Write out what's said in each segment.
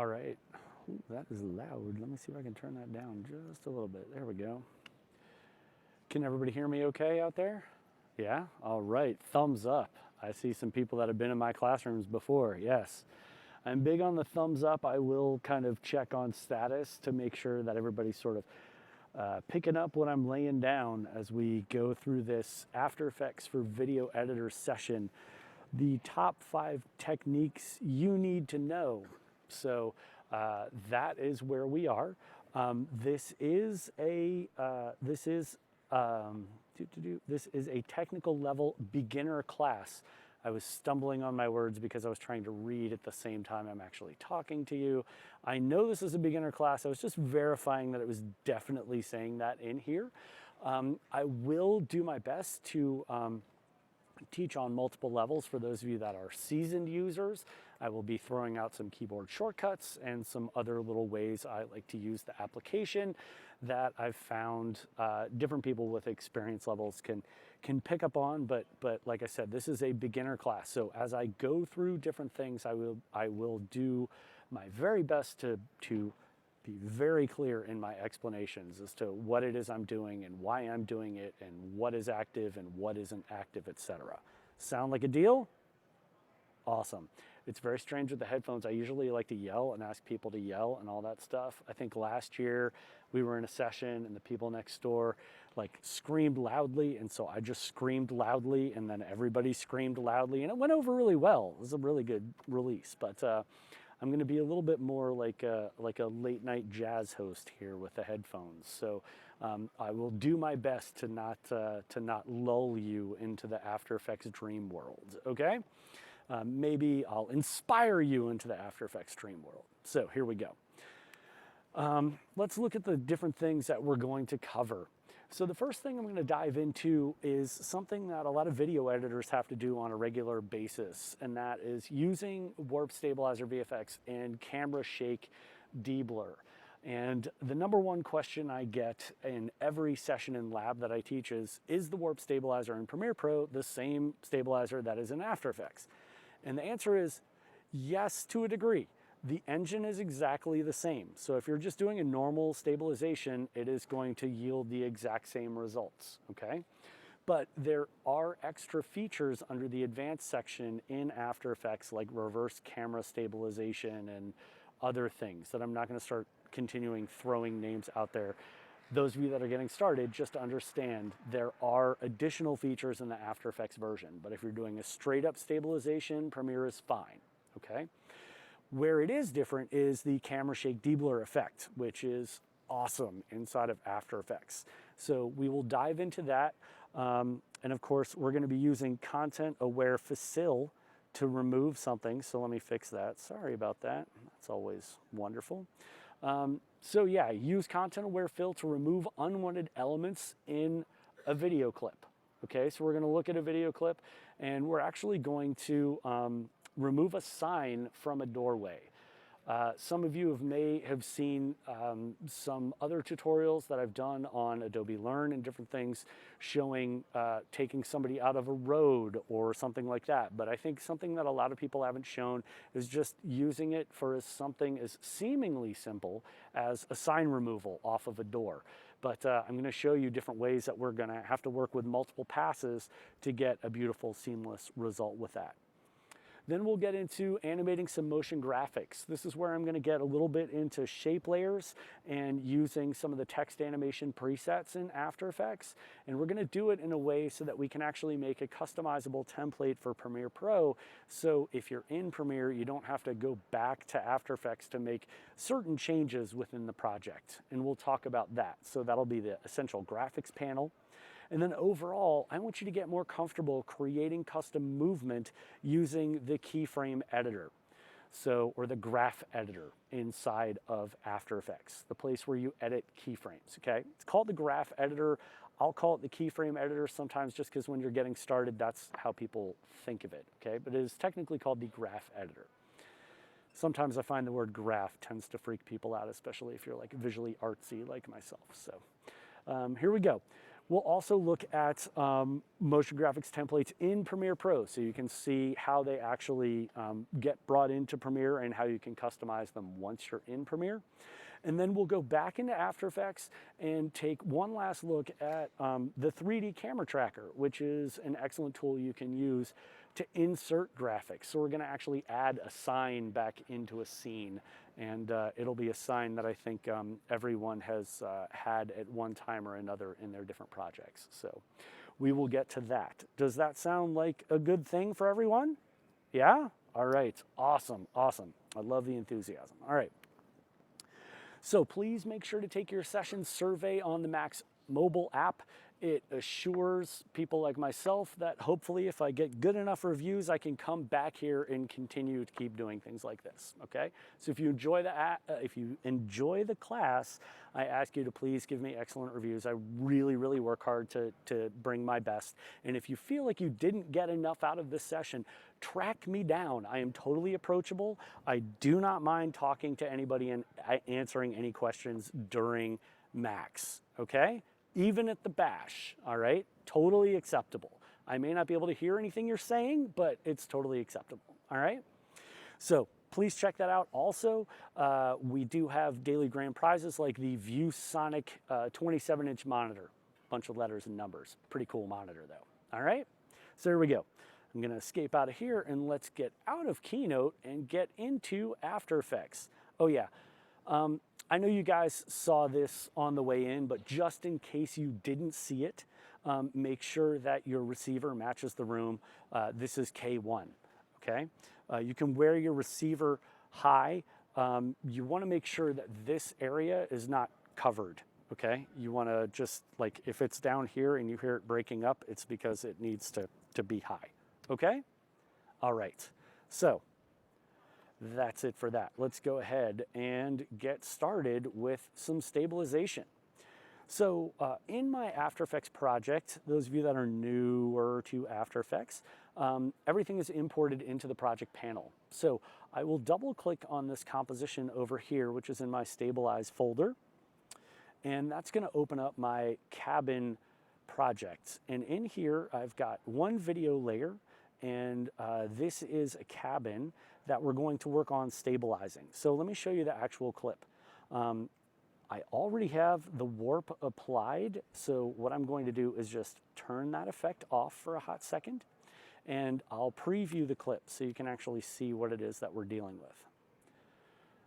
All right. Ooh, that is loud. Let me see if I can turn that down just a little bit. There we go. Can everybody hear me okay out there? Yeah? All right. Thumbs up. I see some people that have been in my classrooms before. Yes. I'm big on the thumbs up. I will kind of check on status to make sure that everybody's sort of picking up what I'm laying down as we go through this After Effects for Video Editor session. The top 5 techniques you need to know. So that is where we are. This is a technical level beginner class. I was stumbling on my words because I was trying to read at the same time I'm actually talking to you. I know this is a beginner class. I was just verifying that it was definitely saying that in here. I will do my best to teach on multiple levels for those of you that are seasoned users. I will be throwing out some keyboard shortcuts and some other little ways I like to use the application that I've found different people with experience levels can pick up on. But like I said, this is a beginner class. So as I go through different things, I will do my very best to be very clear in my explanations as to what it is I'm doing and why I'm doing it and what is active and what isn't active, etc. Sound like a deal? Awesome. It's very strange with the headphones. I usually like to yell and ask people to yell and all that stuff. I think last year we were in a session and the people next door like screamed loudly, and so I just screamed loudly and then everybody screamed loudly and it went over really well. It was a really good release, but I'm going to be a little bit more like a late night jazz host here with the headphones. So I will do my best to not lull you into the After Effects dream world. Okay, maybe I'll inspire you into the After Effects dream world. So here we go. Let's look at the different things that we're going to cover. So the first thing I'm going to dive into is something that a lot of video editors have to do on a regular basis, and that is using Warp Stabilizer VFX and Camera Shake Deblur. And the number one question I get in every session in lab that I teach is the Warp Stabilizer in Premiere Pro the same stabilizer that is in After Effects? And the answer is yes, to a degree. The engine is exactly the same. So if you're just doing a normal stabilization, it is going to yield the exact same results, okay? But there are extra features under the advanced section in After Effects, like reverse camera stabilization and other things that I'm not gonna start continuing throwing names out there. Those of you that are getting started, just to understand, there are additional features in the After Effects version, but if you're doing a straight up stabilization, Premiere is fine, okay? Where it is different is the Camera Shake Deblur effect, which is awesome inside of After Effects. So we will dive into that. And of course, we're going to be using Content Aware Facil to remove something. So let me fix that. Sorry about that. That's always wonderful. So yeah, use Content Aware Fill to remove unwanted elements in a video clip. Okay, so we're going to look at a video clip and we're actually going to remove a sign from a doorway. Some of you may have seen some other tutorials that I've done on Adobe Learn and different things showing taking somebody out of a road or something like that. But I think something that a lot of people haven't shown is just using it for something as seemingly simple as a sign removal off of a door. But I'm going to show you different ways that we're going to have to work with multiple passes to get a beautiful, seamless result with that. Then we'll get into animating some motion graphics. This is where I'm going to get a little bit into shape layers and using some of the text animation presets in After Effects. And we're going to do it in a way so that we can actually make a customizable template for Premiere Pro. So if you're in Premiere, you don't have to go back to After Effects to make certain changes within the project. And we'll talk about that. So that'll be the essential graphics panel. And then overall, I want you to get more comfortable creating custom movement using the keyframe editor. So, or the graph editor inside of After Effects, the place where you edit keyframes, okay? It's called the graph editor. I'll call it the keyframe editor sometimes just because when you're getting started, that's how people think of it, okay? But it is technically called the graph editor. Sometimes I find the word graph tends to freak people out, especially if you're like visually artsy like myself. So here we go. We'll also look at motion graphics templates in Premiere Pro, so you can see how they actually get brought into Premiere and how you can customize them once you're in Premiere. And then we'll go back into After Effects and take one last look at the 3D camera tracker, which is an excellent tool you can use to insert graphics. So we're going to actually add a sign back into a scene, and it'll be a sign that I think everyone has had at one time or another in their different projects. So we will get to that. Does that sound like a good thing for everyone? Yeah? All right. Awesome. Awesome. I love the enthusiasm. All right. So please make sure to take your session survey on the Max mobile app. It assures people like myself that hopefully if I get good enough reviews, I can come back here and continue to keep doing things like this, okay? So if you enjoy the class, I ask you to please give me excellent reviews. I really, really work hard to bring my best. And if you feel like you didn't get enough out of this session, track me down. I am totally approachable. I do not mind talking to anybody and answering any questions during Max, okay? Even at the bash, all right? Totally acceptable. I may not be able to hear anything you're saying, but it's totally acceptable, all right? So please check that out. Also, we do have daily grand prizes like the ViewSonic 27-inch monitor. Bunch of letters and numbers. Pretty cool monitor though, all right? So here we go. I'm gonna escape out of here and let's get out of Keynote and get into After Effects. Oh yeah. I know you guys saw this on the way in, but just in case you didn't see it, make sure that your receiver matches the room. This is K1, okay? You can wear your receiver high. You wanna make sure that this area is not covered, okay? You wanna just, like, if it's down here and you hear it breaking up, it's because it needs to be high, okay? All right, so, that's it for that. Let's go ahead and get started with some stabilization. So in my After Effects project, those of you that are newer to After Effects, everything is imported into the project panel. So I will double click on this composition over here, which is in my Stabilize folder. And that's gonna open up my cabin project. And in here, I've got one video layer, and this is a cabin that we're going to work on stabilizing. So let me show you the actual clip. I already have the warp applied, so what I'm going to do is just turn that effect off for a hot second, and I'll preview the clip so you can actually see what it is that we're dealing with.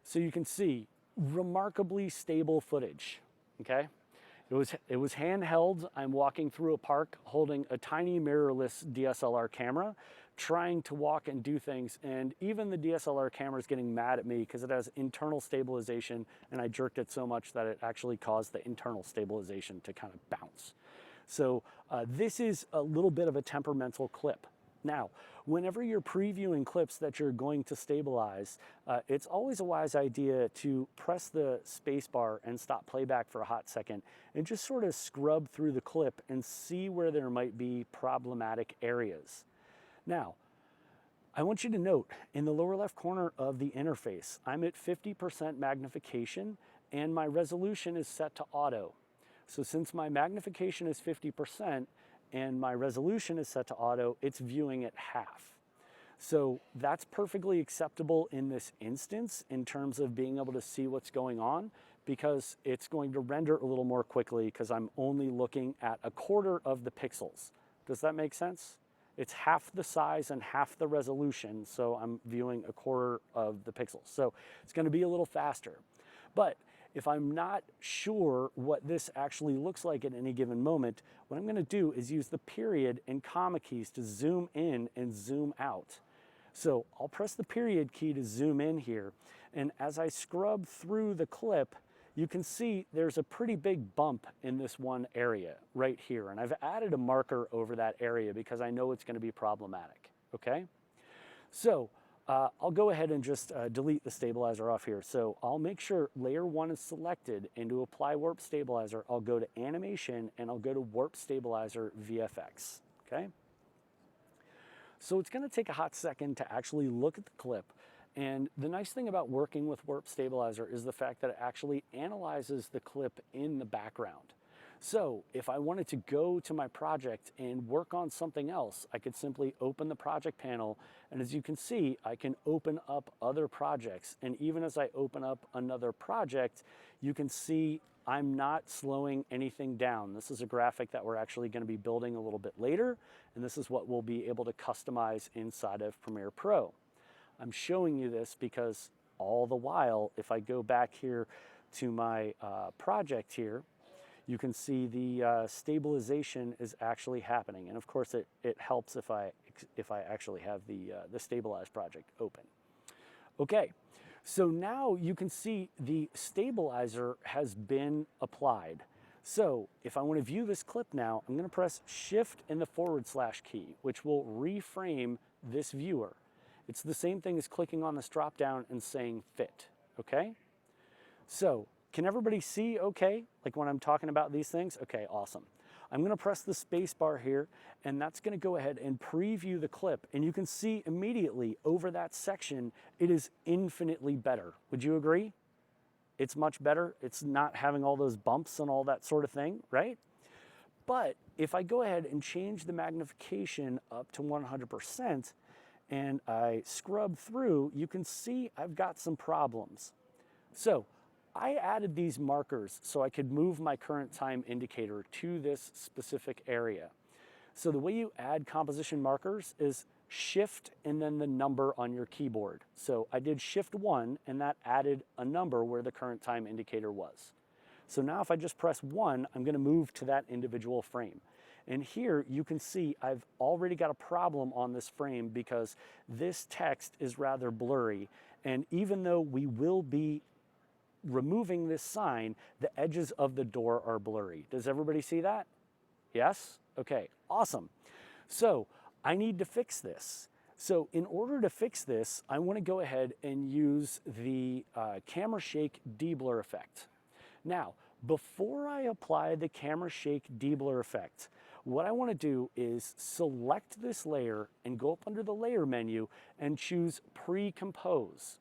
So you can see remarkably stable footage, okay? It was handheld. I'm walking through a park holding a tiny mirrorless DSLR camera, trying to walk and do things, and even the DSLR camera is getting mad at me because it has internal stabilization, and I jerked it so much that it actually caused the internal stabilization to kind of bounce. So this is a little bit of a temperamental clip. Now, whenever you're previewing clips that you're going to stabilize, it's always a wise idea to press the space bar and stop playback for a hot second and just sort of scrub through the clip and see where there might be problematic areas. Now, I want you to note in the lower left corner of the interface, I'm at 50% magnification and my resolution is set to auto. So since my magnification is 50% and my resolution is set to auto, it's viewing at half. So that's perfectly acceptable in this instance in terms of being able to see what's going on, because it's going to render a little more quickly because I'm only looking at a quarter of the pixels. Does that make sense? It's half the size and half the resolution, so I'm viewing a quarter of the pixels. So it's going to be a little faster. But if I'm not sure what this actually looks like at any given moment, what I'm going to do is use the period and comma keys to zoom in and zoom out. So I'll press the period key to zoom in here, and as I scrub through the clip, you can see there's a pretty big bump in this one area right here. And I've added a marker over that area because I know it's going to be problematic, okay? So I'll go ahead and just delete the stabilizer off here. So I'll make sure layer 1 is selected, and to apply warp stabilizer, I'll go to animation and I'll go to warp stabilizer VFX, okay? So it's going to take a hot second to actually look at the clip. And the nice thing about working with Warp Stabilizer is the fact that it actually analyzes the clip in the background. So if I wanted to go to my project and work on something else, I could simply open the project panel. And as you can see, I can open up other projects. And even as I open up another project, you can see I'm not slowing anything down. This is a graphic that we're actually going to be building a little bit later. And this is what we'll be able to customize inside of Premiere Pro. I'm showing you this because all the while, if I go back here to my project here, you can see the stabilization is actually happening. And of course, it helps if I actually have the stabilized project open. Okay, so now you can see the stabilizer has been applied. So if I want to view this clip now, I'm going to press Shift and the / key, which will reframe this viewer. It's the same thing as clicking on this drop down and saying fit, okay? So can everybody see okay, like when I'm talking about these things? Okay, awesome. I'm gonna press the space bar here, and that's gonna go ahead and preview the clip, and you can see immediately over that section, it is infinitely better. Would you agree? It's much better. It's not having all those bumps and all that sort of thing, right? But if I go ahead and change the magnification up to 100%, and I scrub through, you can see I've got some problems. So I added these markers so I could move my current time indicator to this specific area. So the way you add composition markers is Shift and then the number on your keyboard. So I did Shift 1 and that added a number where the current time indicator was. So now if I just press 1, I'm going to move to that individual frame. And here you can see I've already got a problem on this frame because this text is rather blurry. And even though we will be removing this sign, the edges of the door are blurry. Does everybody see that? Yes? Okay, awesome. So I need to fix this. So in order to fix this, I want to go ahead and use the camera shake deblur effect. Now, before I apply the camera shake deblur effect, what I want to do is select this layer and go up under the layer menu and choose pre-compose.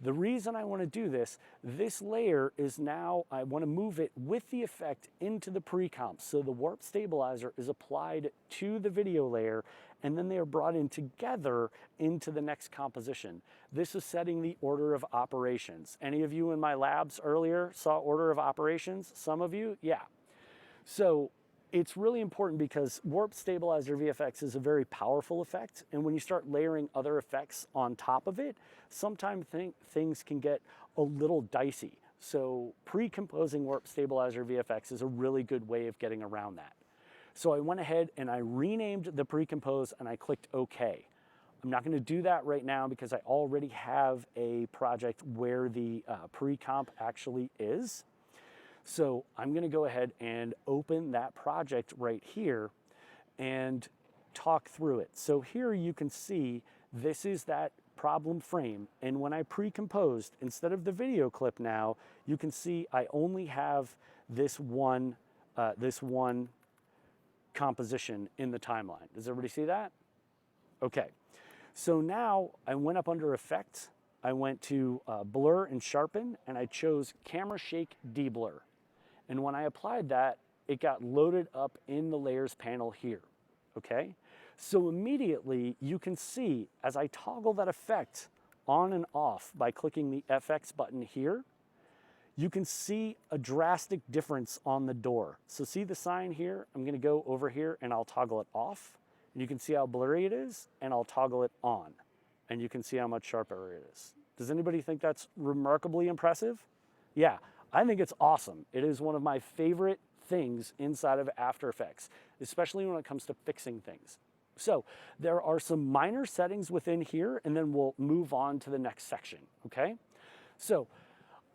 The reason I want to do this layer is now, I want to move it with the effect into the pre-comp. So the warp stabilizer is applied to the video layer and then they are brought in together into the next composition. This is setting the order of operations. Any of you in my labs earlier saw order of operations? Some of you? Yeah. So it's really important because Warp Stabilizer VFX is a very powerful effect, and when you start layering other effects on top of it, sometimes things can get a little dicey. So pre-composing Warp Stabilizer VFX is a really good way of getting around that. So I went ahead and I renamed the pre-compose and I clicked OK. I'm not going to do that right now because I already have a project where the pre-comp actually is. So I'm going to go ahead and open that project right here and talk through it. So here you can see this is that problem frame. And when I pre-composed, instead of the video clip now, you can see I only have this one composition in the timeline. Does everybody see that? Okay. So now I went up under Effect. I went to Blur and Sharpen, and I chose Camera Shake Deblur. And when I applied that, it got loaded up in the layers panel here, okay? So immediately you can see as I toggle that effect on and off by clicking the FX button here, you can see a drastic difference on the door. So see the sign here? I'm gonna go over here and I'll toggle it off. And you can see how blurry it is, and I'll toggle it on. And you can see how much sharper it is. Does anybody think that's remarkably impressive? Yeah. I think it's awesome. It is one of my favorite things inside of After Effects, especially when it comes to fixing things. So there are some minor settings within here, and then we'll move on to the next section, okay? So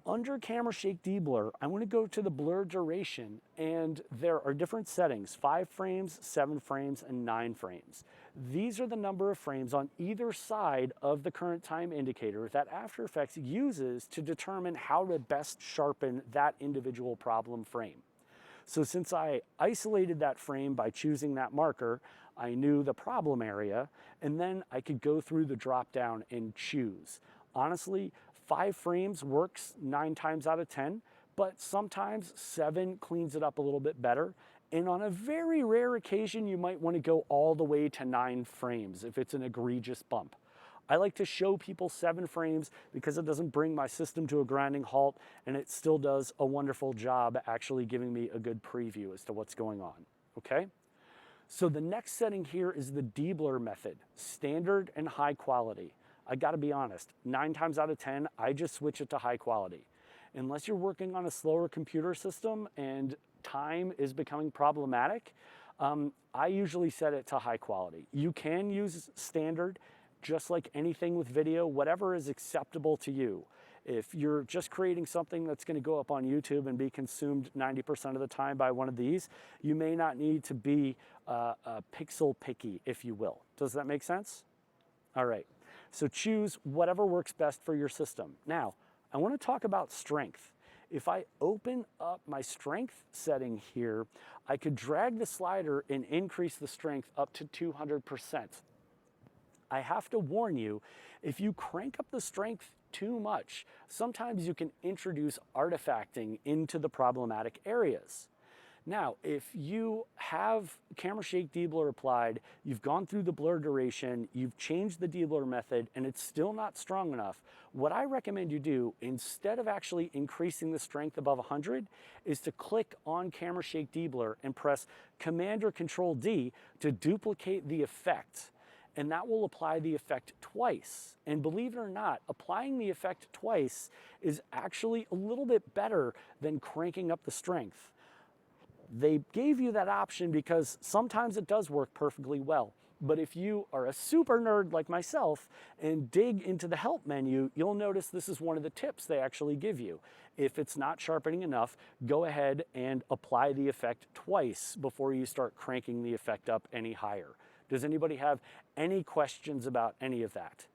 under Camera Shake Deblur, I want to go to the blur duration, and there are different settings, 5 frames, 7 frames, and 9 frames. These are the number of frames on either side of the current time indicator that After Effects uses to determine how to best sharpen that individual problem frame. So since I isolated that frame by choosing that marker, I knew the problem area, and then I could go through the drop down and choose. Honestly, 5 frames works 9 times out of 10, but sometimes 7 cleans it up a little bit better. And on a very rare occasion, you might want to go all the way to 9 frames if it's an egregious bump. I like to show people 7 frames because it doesn't bring my system to a grinding halt, and it still does a wonderful job actually giving me a good preview as to what's going on, okay? So the next setting here is the deblur method, standard and high quality. I gotta be honest, 9 times out of 10, I just switch it to high quality. Unless you're working on a slower computer system and time is becoming problematic, I usually set it to high quality. You can use standard, just like anything with video, whatever is acceptable to you. If you're just creating something that's going to go up on YouTube and be consumed 90% of the time by one of these, you may not need to be pixel picky, if you will. Does that make sense? All right, so choose whatever works best for your system. Now, I want to talk about strength. If I open up my strength setting here, I could drag the slider and increase the strength up to 200%. I have to warn you, if you crank up the strength too much, sometimes you can introduce artifacting into the problematic areas. Now, if you have camera shake deblur applied, you've gone through the blur duration, you've changed the deblur method, and it's still not strong enough, what I recommend you do, instead of actually increasing the strength above 100, is to click on camera shake deblur and press Command or Control D to duplicate the effect. And that will apply the effect twice. And believe it or not, applying the effect twice is actually a little bit better than cranking up the strength. They gave you that option because sometimes it does work perfectly well. But if you are a super nerd like myself and dig into the help menu, you'll notice this is one of the tips they actually give you. If it's not sharpening enough, go ahead and apply the effect twice before you start cranking the effect up any higher. Does anybody have any questions about any of that?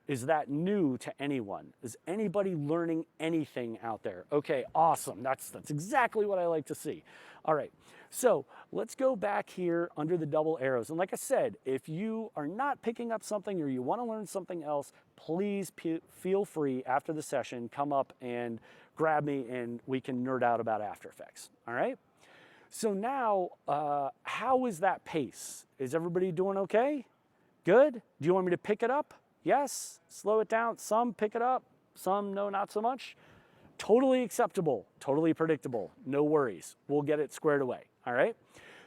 Is that new to anyone? Is anybody learning anything out there? Okay, awesome. That's exactly what I like to see. All right, so let's go back here under the double arrows. And like I said, if you are not picking up something or you want to learn something else, please feel free after the session, come up and grab me and we can nerd out about After Effects, all right? So now, how is that pace? Is everybody doing okay? Good? Do you want me to pick it up? Yes? Slow it down? Some pick it up, some no, not so much. Totally acceptable, totally predictable, no worries. We'll get it squared away, all right?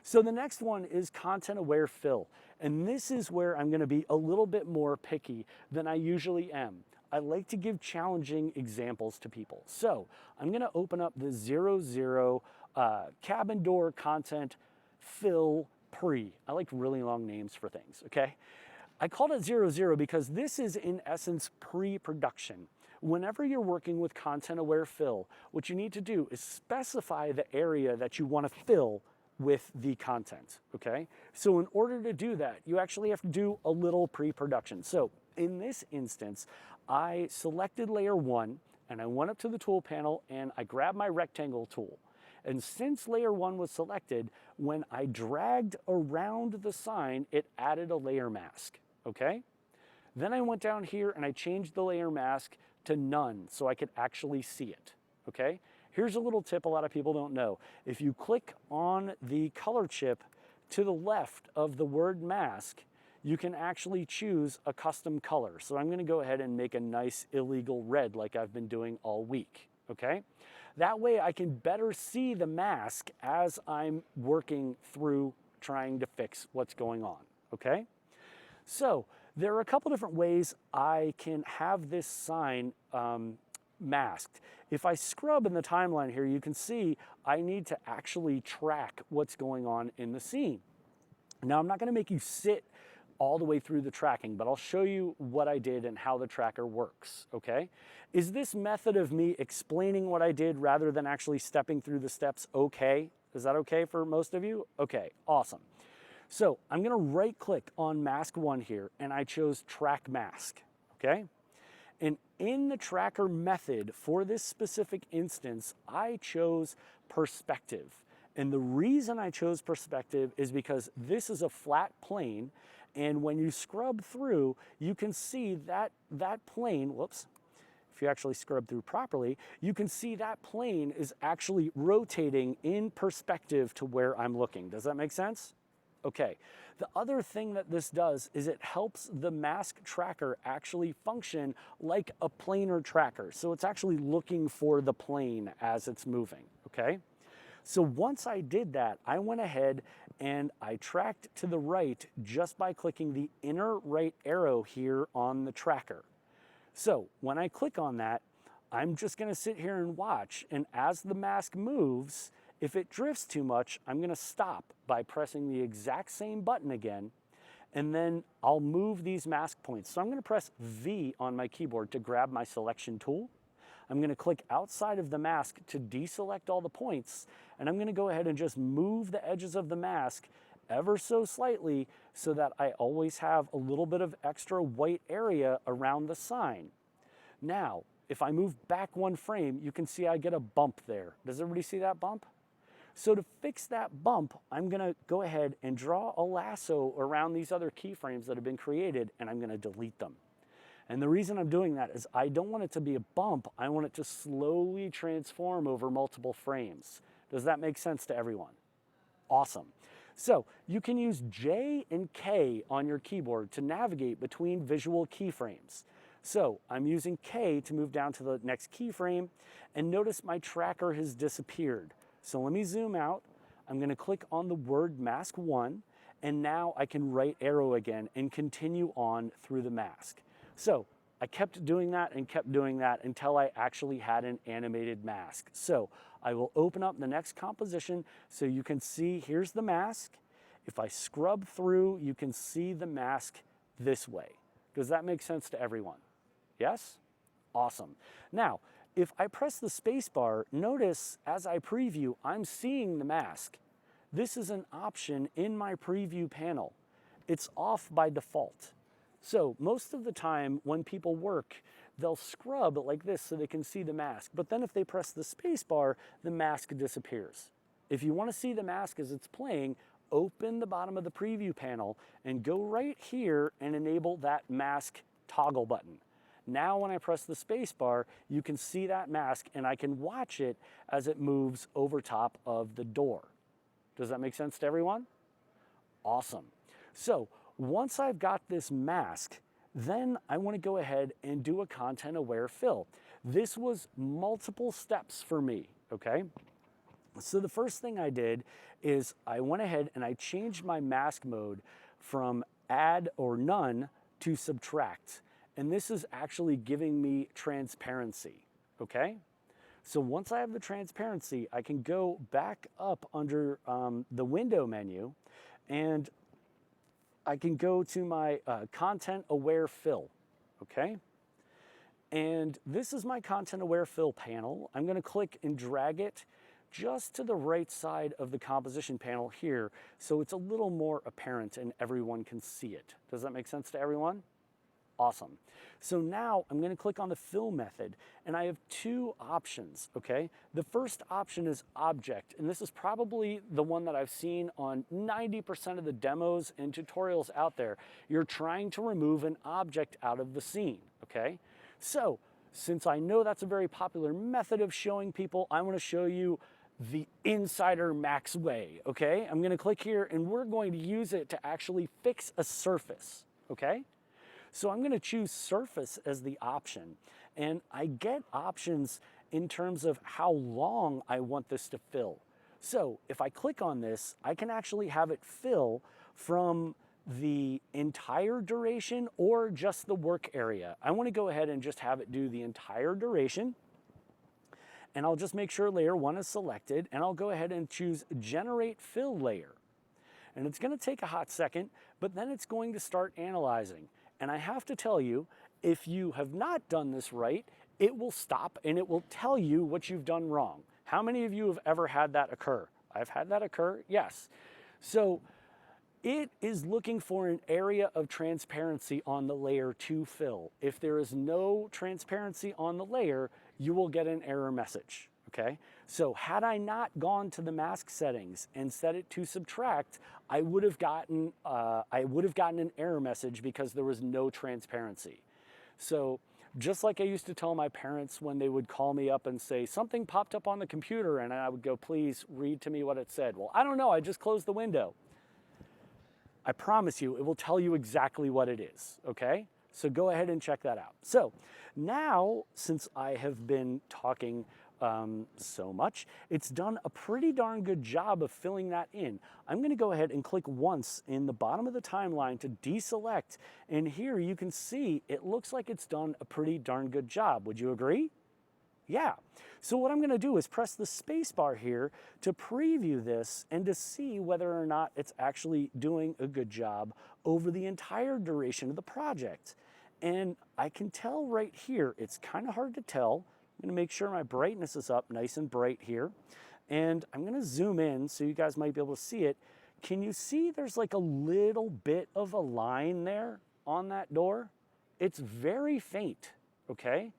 So the next one is content aware fill. And this is where I'm gonna be a little bit more picky than I usually am. I like to give challenging examples to people. So I'm gonna open up the 00 cabin door content fill pre. I like really long names for things, okay? I called it 00 because this is in essence pre-production. Whenever you're working with content aware fill, what you need to do is specify the area that you want to fill with the content, okay? So in order to do that, you actually have to do a little pre-production. So in this instance, I selected layer 1 and I went up to the tool panel and I grabbed my rectangle tool. And since layer 1 was selected, when I dragged around the sign, it added a layer mask, okay? Then I went down here and I changed the layer mask to none so I could actually see it, okay? Here's a little tip a lot of people don't know. If you click on the color chip to the left of the word mask, you can actually choose a custom color. So I'm gonna go ahead and make a nice illegal red like I've been doing all week, okay? That way I can better see the mask as I'm working through trying to fix what's going on, okay? So there are a couple different ways I can have this sign masked. If I scrub in the timeline here, you can see I need to actually track what's going on in the scene. Now I'm not gonna make you sit all the way through the tracking, but I'll show you what I did and how the tracker works, okay? Is this method of me explaining what I did rather than actually stepping through the steps okay? Is that okay for most of you? Okay, awesome. So I'm gonna right click on mask 1 here and I chose track mask, okay? And in the tracker method for this specific instance, I chose perspective. And the reason I chose perspective is because this is a flat plane, and when you scrub through, you can see that plane, whoops, if you actually scrub through properly, you can see that plane is actually rotating in perspective to where I'm looking. Does that make sense? Okay. The other thing that this does is it helps the mask tracker actually function like a planar tracker. So it's actually looking for the plane as it's moving, okay? So once I did that, I went ahead and I tracked to the right just by clicking the inner right arrow here on the tracker. So when I click on that, I'm just gonna sit here and watch, and as the mask moves, if it drifts too much, I'm gonna stop by pressing the exact same button again, and then I'll move these mask points. So I'm gonna press V on my keyboard to grab my selection tool. I'm gonna click outside of the mask to deselect all the points, and I'm gonna go ahead and just move the edges of the mask ever so slightly so that I always have a little bit of extra white area around the sign. Now, if I move back one frame, you can see I get a bump there. Does everybody see that bump? So to fix that bump, I'm gonna go ahead and draw a lasso around these other keyframes that have been created, and I'm gonna delete them. And the reason I'm doing that is I don't want it to be a bump, I want it to slowly transform over multiple frames. Does that make sense to everyone? Awesome. So you can use J and K on your keyboard to navigate between visual keyframes. So I'm using K to move down to the next keyframe, and notice my tracker has disappeared. So let me zoom out. I'm gonna click on the word mask 1, and now I can right arrow again and continue on through the mask. So I kept doing that and kept doing that until I actually had an animated mask. So I will open up the next composition so you can see, here's the mask. If I scrub through, you can see the mask this way. Does that make sense to everyone? Yes? Awesome. Now, if I press the space bar, notice as I preview, I'm seeing the mask. This is an option in my preview panel. It's off by default. So most of the time when people work, they'll scrub like this so they can see the mask. But then if they press the space bar, the mask disappears. If you want to see the mask as it's playing, open the bottom of the preview panel and go right here and enable that mask toggle button. Now when I press the space bar, you can see that mask and I can watch it as it moves over top of the door. Does that make sense to everyone? Awesome. So once I've got this mask, then I want to go ahead and do a content aware fill. This was multiple steps for me, okay? So the first thing I did is I went ahead and I changed my mask mode from add or none to subtract. And this is actually giving me transparency, okay? So once I have the transparency, I can go back up under the window menu, and I can go to my content aware fill, okay? And this is my content aware fill panel. I'm gonna click and drag it just to the right side of the composition panel here, so it's a little more apparent and everyone can see it. Does that make sense to everyone? Awesome. So now I'm going to click on the fill method, and I have two options, okay? The first option is object, and this is probably the one that I've seen on 90% of the demos and tutorials out there. You're trying to remove an object out of the scene, okay? So since I know that's a very popular method of showing people, I want to show you the Insider Max way, okay? I'm going to click here, and we're going to use it to actually fix a surface, okay? So I'm going to choose surface as the option, and I get options in terms of how long I want this to fill. So if I click on this, I can actually have it fill from the entire duration or just the work area. I want to go ahead and just have it do the entire duration, and I'll just make sure layer 1 is selected, and I'll go ahead and choose generate fill layer. And it's going to take a hot second, but then it's going to start analyzing. And I have to tell you, if you have not done this right, it will stop and it will tell you what you've done wrong. How many of you have ever had that occur? I've had that occur, yes. So it is looking for an area of transparency on the layer to fill. If there is no transparency on the layer, you will get an error message, okay? So had I not gone to the mask settings and set it to subtract, I would have gotten an error message because there was no transparency. So Just like I used to tell my parents when they would call me up and say, something popped up on the computer, and I would go, please read to me what it said. Well, I don't know, I just closed the window. I promise you, it will tell you exactly what it is, okay? So go ahead and check that out. So now, since I have been talking so much, it's done a pretty darn good job of filling that in. I'm gonna go ahead and click once in the bottom of the timeline to deselect, and here you can see it looks like it's done a pretty darn good job. Would you agree? Yeah. So what I'm going to do is press the space bar here to preview this and to see whether or not it's actually doing a good job over the entire duration of the project. And I can tell right here, it's kind of hard to tell. I'm going to make sure my brightness is up nice and bright here. And I'm going to zoom in so you guys might be able to see it. Can you see there's like a little bit of a line there on that door? It's very faint, okay?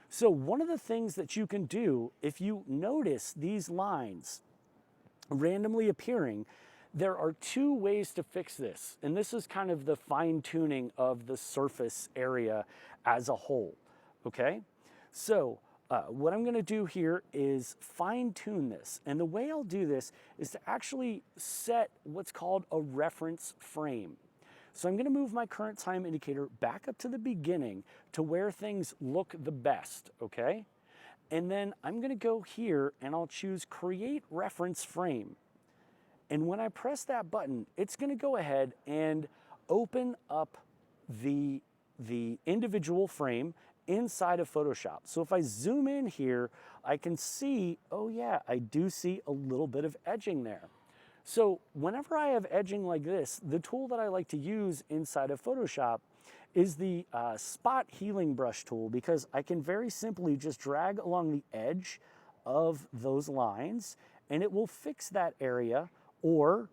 So one of the things that you can do, if you notice these lines randomly appearing, there are two ways to fix this. And this is kind of the fine tuning of the surface area as a whole, okay? So what I'm gonna do here is fine tune this. And the way I'll do this is to actually set what's called a reference frame. So I'm going to move my current time indicator back up to the beginning to where things look the best, okay? And then I'm going to go here and I'll choose Create Reference Frame. And when I press that button, it's going to go ahead and open up the individual frame inside of Photoshop. So if I zoom in here, I can see, oh yeah, I do see a little bit of edging there. So whenever I have edging like this, the tool that I like to use inside of Photoshop is the Spot Healing Brush tool, because I can very simply just drag along the edge of those lines and it will fix that area, or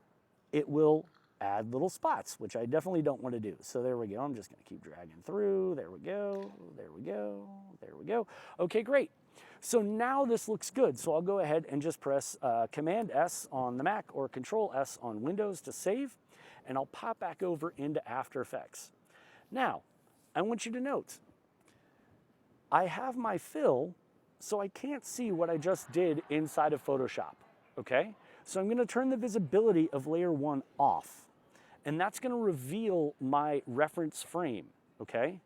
it will add little spots, which I definitely don't want to do. So there we go. I'm just going to keep dragging through. There we go. There we go. There we go. Okay, great. So now this looks good. So I'll go ahead and just press Command S on the Mac or Control S on Windows to save, and I'll pop back over into After Effects. Now, I want you to note, I have my fill, so I can't see what I just did inside of Photoshop, okay? So I'm gonna turn the visibility of layer 1 off, and that's gonna reveal my reference frame, okay?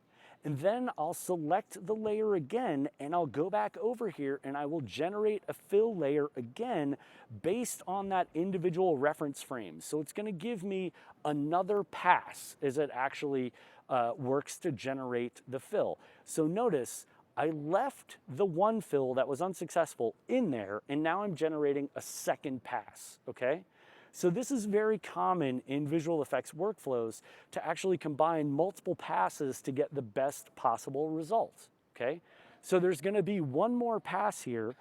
And then I'll select the layer again and I'll go back over here and I will generate a fill layer again based on that individual reference frame. So it's going to give me another pass as it actually works to generate the fill. So notice I left the one fill that was unsuccessful in there, and now I'm generating a second pass, okay? So this is very common in visual effects workflows to actually combine multiple passes to get the best possible results, okay? So there's gonna be one more pass here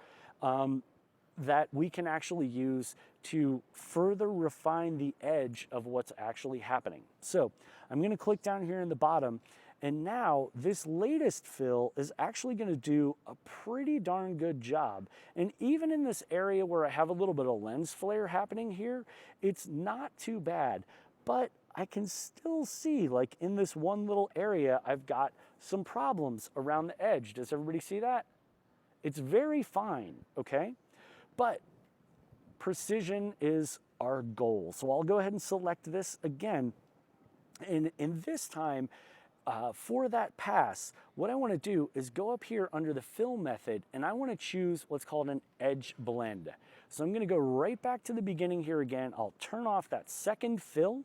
that we can actually use to further refine the edge of what's actually happening. So I'm gonna click down here in the bottom, and now this latest fill is actually gonna do a pretty darn good job. And even in this area where I have a little bit of lens flare happening here, it's not too bad. But I can still see, like in this one little area, I've got some problems around the edge. Does everybody see that? It's very fine, okay? But precision is our goal. So I'll go ahead and select this again. And this time, for that pass, what I want to do is go up here under the fill method, and I want to choose what's called an edge blend. So I'm going to go right back to the beginning here again. I'll turn off that second fill,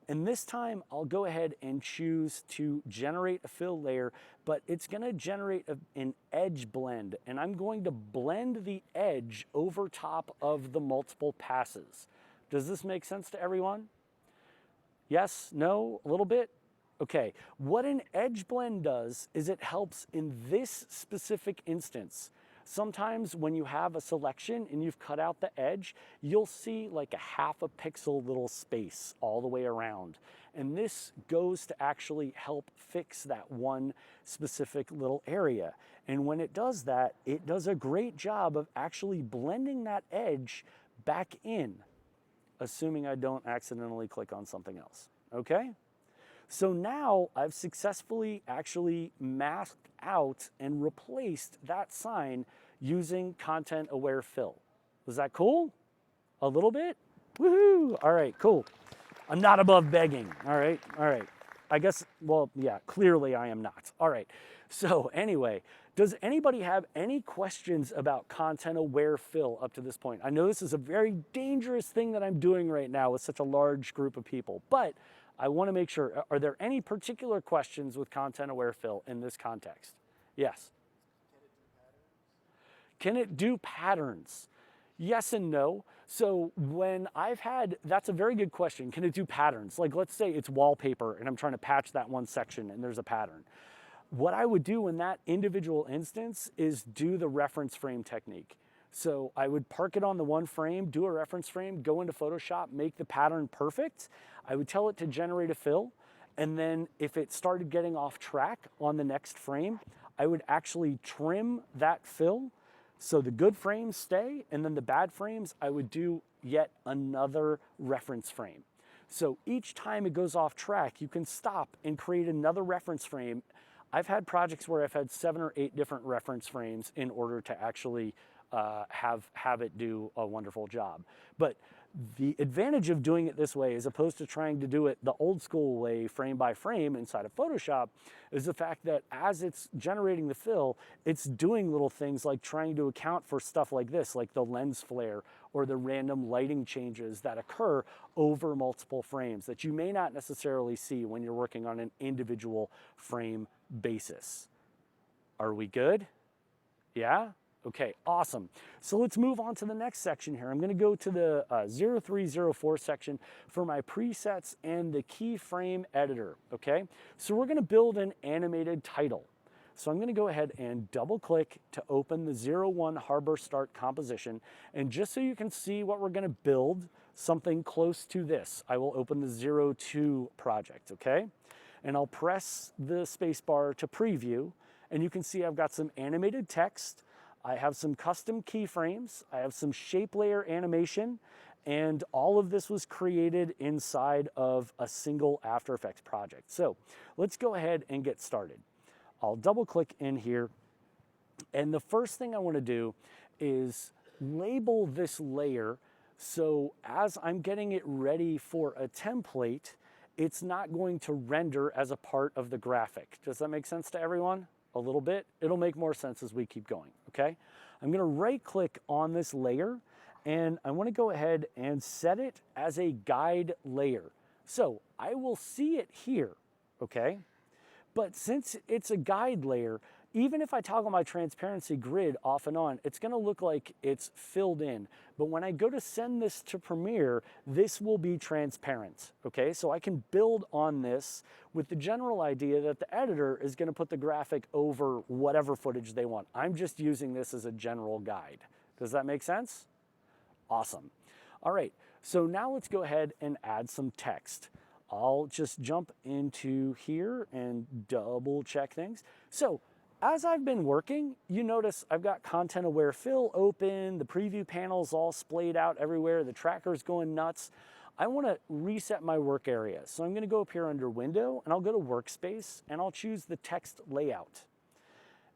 and this time I'll go ahead and choose to generate a fill layer, but it's going to generate an edge blend, and I'm going to blend the edge over top of the multiple passes. Does this make sense to everyone? Yes? No? A little bit? Okay, what an edge blend does is it helps in this specific instance. Sometimes when you have a selection and you've cut out the edge, you'll see like a half a pixel little space all the way around. And this goes to actually help fix that one specific little area. And when it does that, it does a great job of actually blending that edge back in, assuming I don't accidentally click on something else, okay? So now I've successfully actually masked out and replaced that sign using content aware fill. Was that cool? A little bit? Woohoo! All right, cool. I'm not above begging. All right, all right. I guess, well, yeah, clearly I am not. All right. So anyway, does anybody have any questions about content aware fill up to this point? I know this is a very dangerous thing that I'm doing right now with such a large group of people, but I want to make sure, are there any particular questions with content aware fill in this context? Yes. Can it do patterns? Yes and no. So when I've had, that's a very good question. Can it do patterns? Like let's say it's wallpaper and I'm trying to patch that one section and there's a pattern. What I would do in that individual instance is do the reference frame technique. So I would park it on the one frame, do a reference frame, go into Photoshop, make the pattern perfect. I would tell it to generate a fill. And then if it started getting off track on the next frame, I would actually trim that fill. So the good frames stay, and then the bad frames, I would do yet another reference frame. So each time it goes off track, you can stop and create another reference frame. I've had projects where I've had 7 or 8 different reference frames in order to actually have it do a wonderful job. But the advantage of doing it this way, as opposed to trying to do it the old school way, frame by frame inside of Photoshop, is the fact that as it's generating the fill, it's doing little things like trying to account for stuff like this, like the lens flare or the random lighting changes that occur over multiple frames that you may not necessarily see when you're working on an individual frame basis. Are we good? Yeah? Okay, awesome. So let's move on to the next section here. I'm going to go to the 0304 section for my presets and the keyframe editor, okay? So we're going to build an animated title. So I'm going to go ahead and double click to open the 01 Harbor Start composition. And just so you can see what we're going to build, something close to this, I will open the 02 project, okay? And I'll press the space bar to preview. And you can see I've got some animated text. I have some custom keyframes, I have some shape layer animation, and all of this was created inside of a single After Effects project. So let's go ahead and get started. I'll double click in here, and the first thing I want to do is label this layer so as I'm getting it ready for a template, it's not going to render as a part of the graphic. Does that make sense to everyone? A little bit. It'll make more sense as we keep going, okay? I'm gonna right click on this layer and I wanna go ahead and set it as a guide layer. So I will see it here, okay? But since it's a guide layer, even if I toggle my transparency grid off and on, it's gonna look like it's filled in. But when I go to send this to Premiere, this will be transparent, okay? So I can build on this with the general idea that the editor is gonna put the graphic over whatever footage they want. I'm just using this as a general guide. Does that make sense? Awesome. All right, so now let's go ahead and add some text. I'll just jump into here and double check things. So as I've been working, you notice I've got content aware fill open, the preview panel's all splayed out everywhere, the tracker's going nuts. I want to reset my work area. So I'm going to go up here under window and I'll go to workspace and I'll choose the text layout.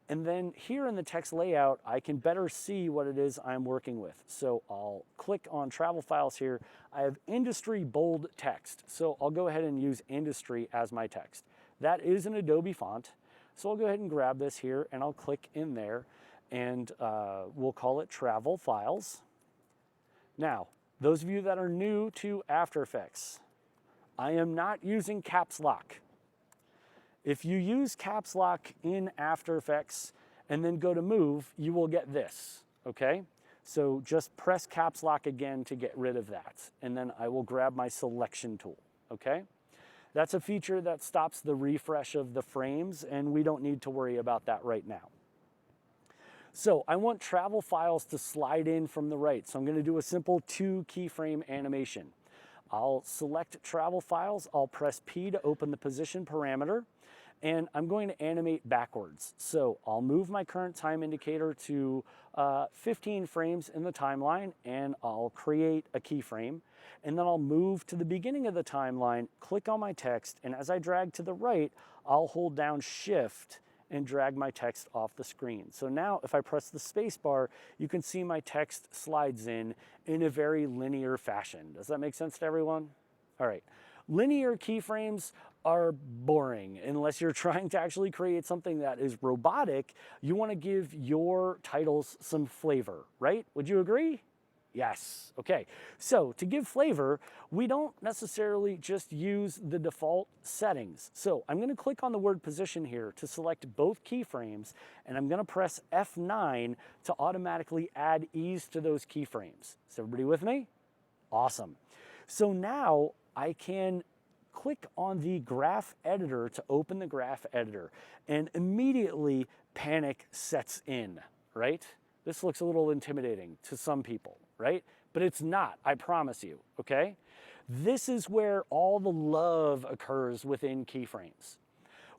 And then here in the text layout, I can better see what it is I'm working with. So I'll click on travel files here. I have industry bold text. So I'll go ahead and use industry as my text. That is an Adobe font. So I'll go ahead and grab this here and I'll click in there and we'll call it travel files. Now, those of you that are new to After Effects, I am not using caps lock. If you use caps lock in After Effects and then go to move, you will get this, okay? So just press caps lock again to get rid of that. And then I will grab my selection tool, okay? That's a feature that stops the refresh of the frames and we don't need to worry about that right now. So I want travel files to slide in from the right. So I'm gonna do a simple 2 keyframe animation. I'll select travel files, I'll press P to open the position parameter, and I'm going to animate backwards. So I'll move my current time indicator to 15 frames in the timeline, and I'll create a keyframe. And then I'll move to the beginning of the timeline, click on my text, and as I drag to the right, I'll hold down Shift and drag my text off the screen. So now if I press the space bar, you can see my text slides in a very linear fashion. Does that make sense to everyone? All right. Linear keyframes are boring unless you're trying to actually create something that is robotic. You want to give your titles some flavor, right? Would you agree? Yes. Okay. So to give flavor, we don't necessarily just use the default settings. So I'm going to click on the word position here to select both keyframes, and I'm going to press F9 to automatically add ease to those keyframes. Is everybody with me? Awesome. So now I can click on the graph editor to open the graph editor, and immediately panic sets in, right? This looks a little intimidating to some people, right? But it's not, I promise you, okay? This is where all the love occurs within keyframes.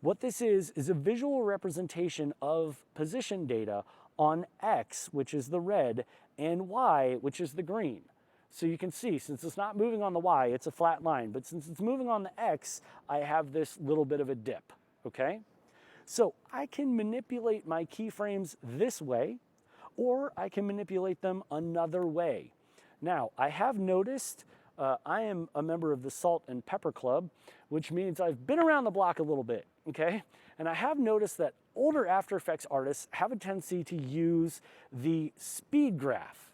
What this is a visual representation of position data on X, which is the red, and Y, which is the green. So you can see, since it's not moving on the Y, it's a flat line, but since it's moving on the X, I have this little bit of a dip, okay? So I can manipulate my keyframes this way, or I can manipulate them another way. Now, I have noticed, I am a member of the Salt and Pepper Club, which means I've been around the block a little bit, okay? And I have noticed that older After Effects artists have a tendency to use the speed graph,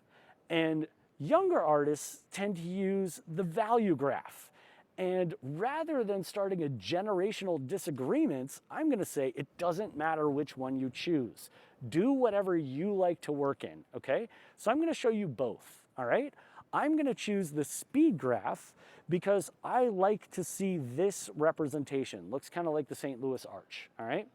and younger artists tend to use the value graph. And rather than starting a generational disagreements, I'm going to say it doesn't matter which one you choose. Do whatever you like to work in, okay? So I'm going to show you both, all right? I'm going to choose the speed graph because I like to see this representation. Looks kind of like the St. Louis Arch, all right?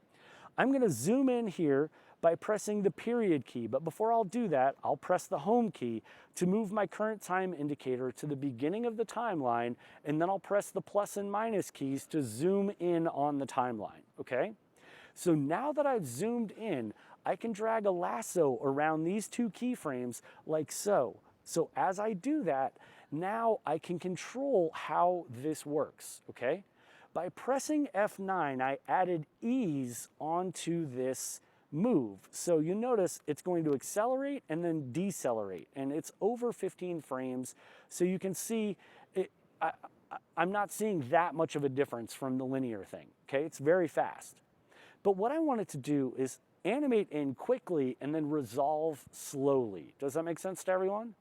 I'm going to zoom in here by pressing the period key, but before I'll do that, I'll press the home key to move my current time indicator to the beginning of the timeline, and then I'll press the plus and minus keys to zoom in on the timeline, okay? So now that I've zoomed in, I can drag a lasso around these two keyframes like so. So as I do that, now I can control how this works, okay? By pressing F9, I added ease onto this move. So you notice it's going to accelerate and then decelerate, and it's over 15 frames. So you can see, I'm not seeing that much of a difference from the linear thing, okay? It's very fast. But what I wanted to do is animate in quickly and then resolve slowly. Does that make sense to everyone?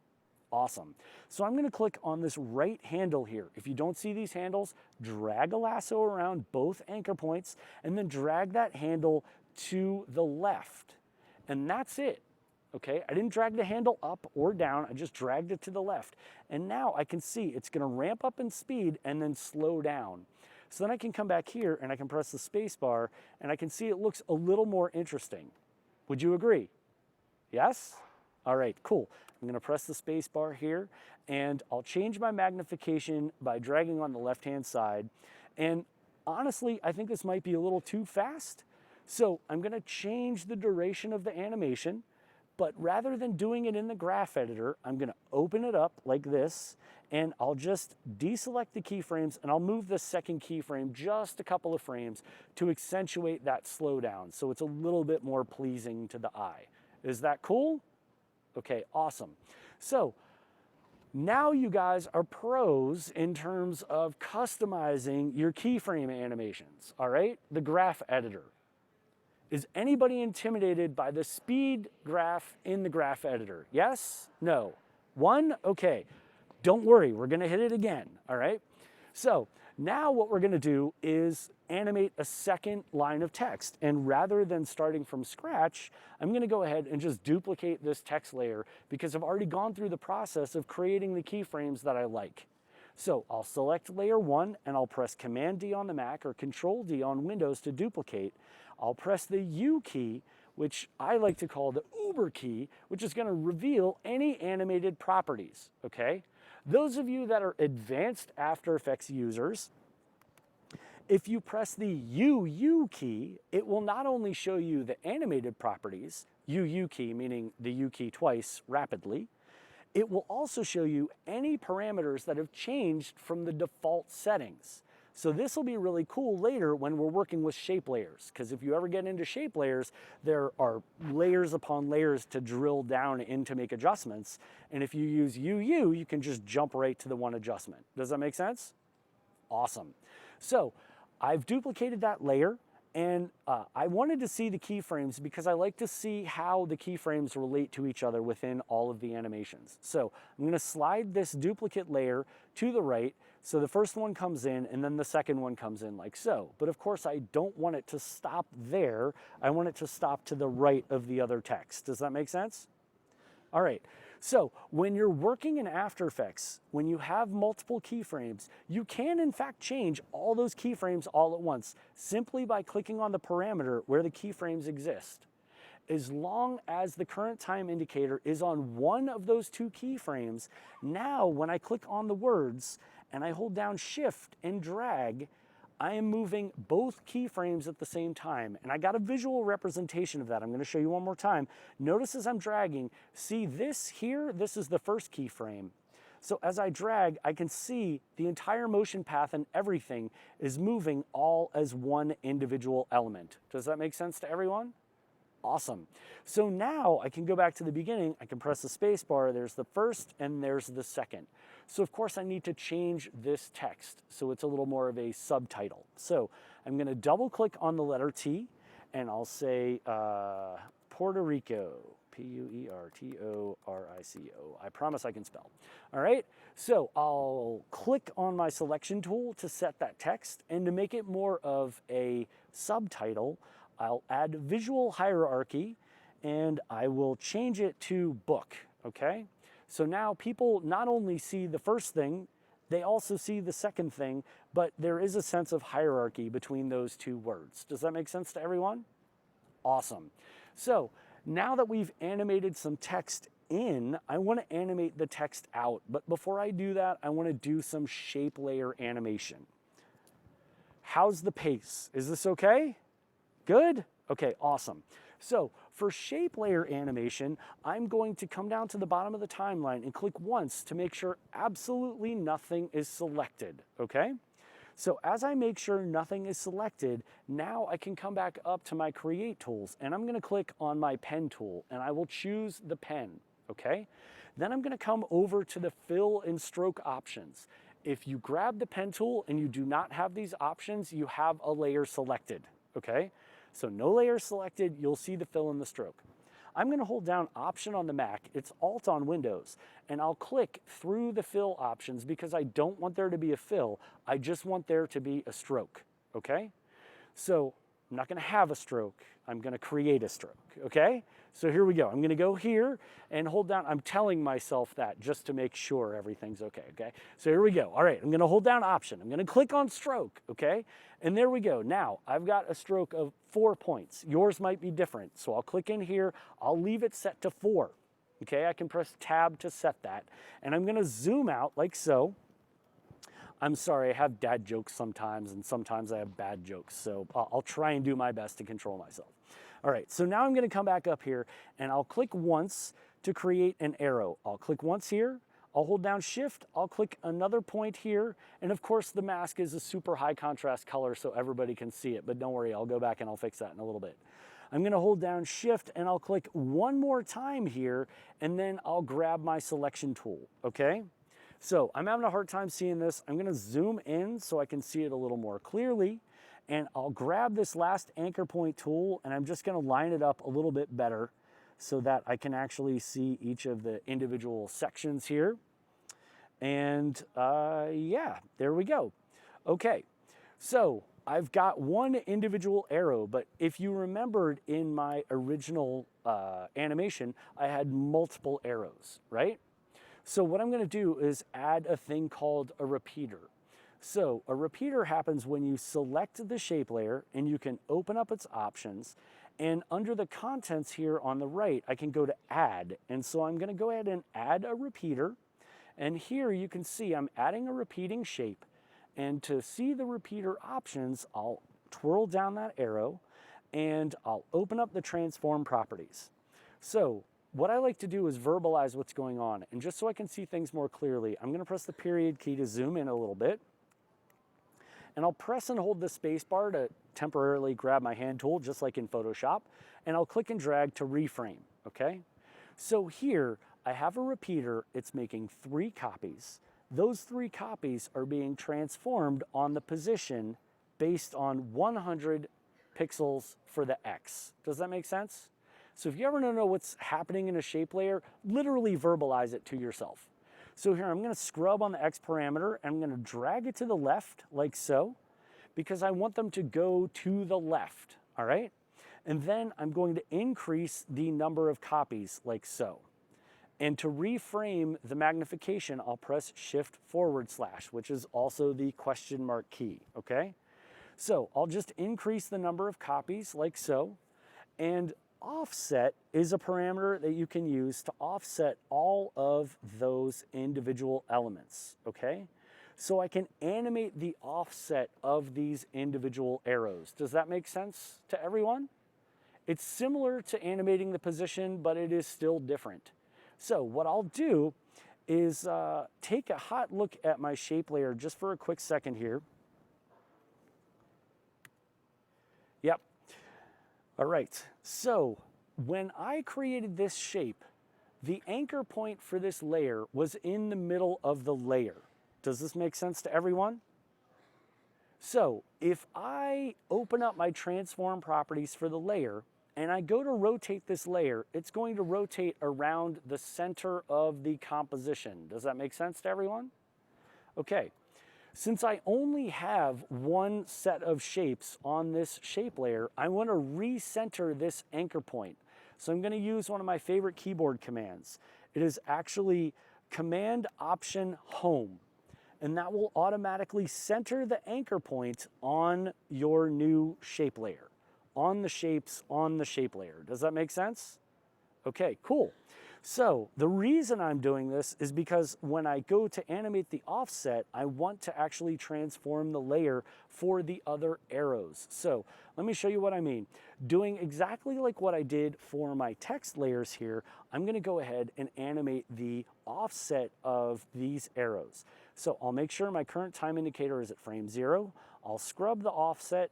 Awesome. So I'm going to click on this right handle here. If you don't see these handles, drag a lasso around both anchor points and then drag that handle to the left. And that's it. Okay, I didn't drag the handle up or down, I just dragged it to the left. And now I can see it's going to ramp up in speed and then slow down. So then I can come back here and I can press the space bar and I can see it looks a little more interesting. Would you agree? Yes? All right, cool. I'm going to press the space bar here and I'll change my magnification by dragging on the left-hand side. And honestly, I think this might be a little too fast. So I'm going to change the duration of the animation, but rather than doing it in the graph editor, I'm going to open it up like this, and I'll just deselect the keyframes, and I'll move the second keyframe just a couple of frames to accentuate that slowdown, so it's a little bit more pleasing to the eye. Is that cool? Okay, awesome. So now you guys are pros in terms of customizing your keyframe animations, all right? The graph editor. Is anybody intimidated by the speed graph in the graph editor? Yes? No? One? Okay. Don't worry, we're going to hit it again, all right? So now what we're going to do is animate a second line of text. And rather than starting from scratch, I'm going to go ahead and just duplicate this text layer because I've already gone through the process of creating the keyframes that I like. So I'll select layer 1 and I'll press Command D on the Mac or Control D on Windows to duplicate. I'll press the U key, which I like to call the Uber key, which is going to reveal any animated properties, okay? Those of you that are advanced After Effects users, If you press the UU key, it will not only show you the animated properties, UU key meaning the U key twice rapidly, it will also show you any parameters that have changed from the default settings. So this will be really cool later when we're working with shape layers, because if you ever get into shape layers, there are layers upon layers to drill down in to make adjustments. And if you use UU, you can just jump right to the one adjustment. Does that make sense? Awesome. So I've duplicated that layer, and I wanted to see the keyframes because I like to see how the keyframes relate to each other within all of the animations. So I'm going to slide this duplicate layer to the right, so the first one comes in and then the second one comes in like so. But of course I don't want it to stop there. I want it to stop to the right of the other text. Does that make sense? All right, so when you're working in After Effects, when you have multiple keyframes, you can in fact change all those keyframes all at once simply by clicking on the parameter where the keyframes exist. As long as the current time indicator is on one of those two keyframes, now when I click on the words and I hold down Shift and drag, I am moving both keyframes at the same time. And I got a visual representation of that. I'm going to show you one more time. Notice as I'm dragging, see this here? This is the first keyframe. So as I drag, I can see the entire motion path and everything is moving all as one individual element. Does that make sense to everyone? Awesome. So now I can go back to the beginning. I can press the space bar. There's the first and there's the second. So of course I need to change this text so it's a little more of a subtitle. So I'm going to double click on the letter T and I'll say Puerto Rico, Puertorico. I promise I can spell. All right. So I'll click on my selection tool to set that text, and to make it more of a subtitle, I'll add visual hierarchy and I will change it to book, okay? So now people not only see the first thing, they also see the second thing, but there is a sense of hierarchy between those two words. Does that make sense to everyone? Awesome. So now that we've animated some text in, I want to animate the text out. But before I do that, I want to do some shape layer animation. How's the pace? Is this okay? Good? Okay, awesome. So for shape layer animation, I'm going to come down to the bottom of the timeline and click once to make sure absolutely nothing is selected, okay? So as I make sure nothing is selected, now I can come back up to my create tools and I'm gonna click on my pen tool and I will choose the pen, okay? Then I'm gonna come over to the fill and stroke options. If you grab the pen tool and you do not have these options, you have a layer selected, okay? So no layer selected, you'll see the fill and the stroke. I'm going to hold down Option on the Mac, it's Alt on Windows, and I'll click through the fill options because I don't want there to be a fill, I just want there to be a stroke, okay? So I'm not going to have a stroke, I'm going to create a stroke, okay? So here we go. I'm going to go here and hold down. I'm telling myself that just to make sure everything's okay, okay? So here we go. All right, I'm going to hold down Option. I'm going to click on Stroke, okay? And there we go. Now, I've got a stroke of 4 points. Yours might be different. So I'll click in here. I'll leave it set to 4, okay? I can press Tab to set that. And I'm going to zoom out like so. I'm sorry, I have dad jokes sometimes, and sometimes I have bad jokes. So I'll try and do my best to control myself. All right, so now I'm going to come back up here and I'll click once to create an arrow. I'll click once here, I'll hold down Shift, I'll click another point here, and of course the mask is a super high contrast color so everybody can see it, but don't worry, I'll go back and I'll fix that in a little bit. I'm going to hold down Shift and I'll click one more time here, and then I'll grab my selection tool, okay? So I'm having a hard time seeing this. I'm going to zoom in so I can see it a little more clearly. And I'll grab this last anchor point tool and I'm just going to line it up a little bit better so that I can actually see each of the individual sections here. And yeah, there we go. Okay, so I've got one individual arrow, but if you remembered in my original animation, I had multiple arrows, right? So what I'm going to do is add a thing called a repeater. So a repeater happens when you select the shape layer and you can open up its options, and under the contents here on the right, I can go to add. And so I'm going to go ahead and add a repeater. And here you can see I'm adding a repeating shape. And to see the repeater options, I'll twirl down that arrow and I'll open up the transform properties. So what I like to do is verbalize what's going on. And just so I can see things more clearly, I'm going to press the period key to zoom in a little bit. And I'll press and hold the space bar to temporarily grab my hand tool, just like in Photoshop. And I'll click and drag to reframe, okay? So here, I have a repeater. It's making 3 copies. Those 3 copies are being transformed on the position based on 100 pixels for the X. Does that make sense? So if you ever don't know what's happening in a shape layer, literally verbalize it to yourself. So here I'm going to scrub on the X parameter and I'm going to drag it to the left like so, because I want them to go to the left, all right? And then I'm going to increase the number of copies like so. And to reframe the magnification, I'll press Shift /, which is also the question mark key, okay? So I'll just increase the number of copies like so, and offset is a parameter that you can use to offset all of those individual elements, okay? So I can animate the offset of these individual arrows. Does that make sense to everyone? It's similar to animating the position, but it is still different. So what I'll do is take a hot look at my shape layer just for a quick second here. Yep. All right. So when I created this shape, the anchor point for this layer was in the middle of the layer. Does this make sense to everyone? So if I open up my transform properties for the layer and I go to rotate this layer, it's going to rotate around the center of the composition. Does that make sense to everyone? Okay. Since I only have one set of shapes on this shape layer, I want to recenter this anchor point. So I'm going to use one of my favorite keyboard commands. It is actually Command Option Home, and that will automatically center the anchor point on your new shape layer, on the shapes on the shape layer. Does that make sense? Okay, cool. So the reason I'm doing this is because when I go to animate the offset, I want to actually transform the layer for the other arrows. So let me show you what I mean. Doing exactly like what I did for my text layers here, I'm going to go ahead and animate the offset of these arrows. So I'll make sure my current time indicator is at frame 0. I'll scrub the offset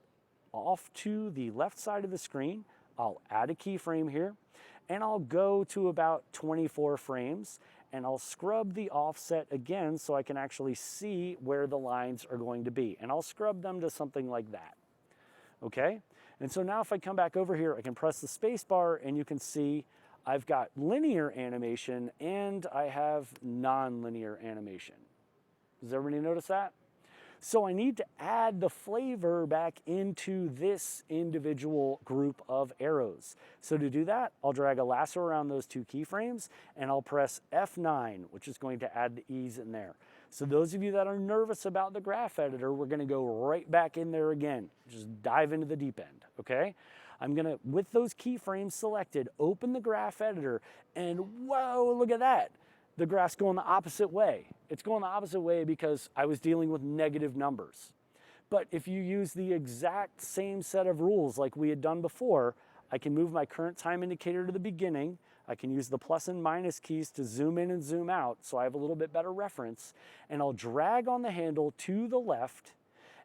off to the left side of the screen. I'll add a keyframe here. And I'll go to about 24 frames and I'll scrub the offset again so I can actually see where the lines are going to be. And I'll scrub them to something like that, okay? And so now if I come back over here, I can press the space bar and you can see I've got linear animation and I have non-linear animation. Does everybody notice that? So I need to add the flavor back into this individual group of arrows. So to do that, I'll drag a lasso around those 2 keyframes and I'll press F9, which is going to add the ease in there. So those of you that are nervous about the graph editor, we're going to go right back in there again. Just dive into the deep end, okay? I'm going to, with those keyframes selected, open the graph editor and whoa, look at that. The graph's going the opposite way. It's going the opposite way because I was dealing with negative numbers. But if you use the exact same set of rules like we had done before, I can move my current time indicator to the beginning. I can use the plus and minus keys to zoom in and zoom out so I have a little bit better reference. And I'll drag on the handle to the left.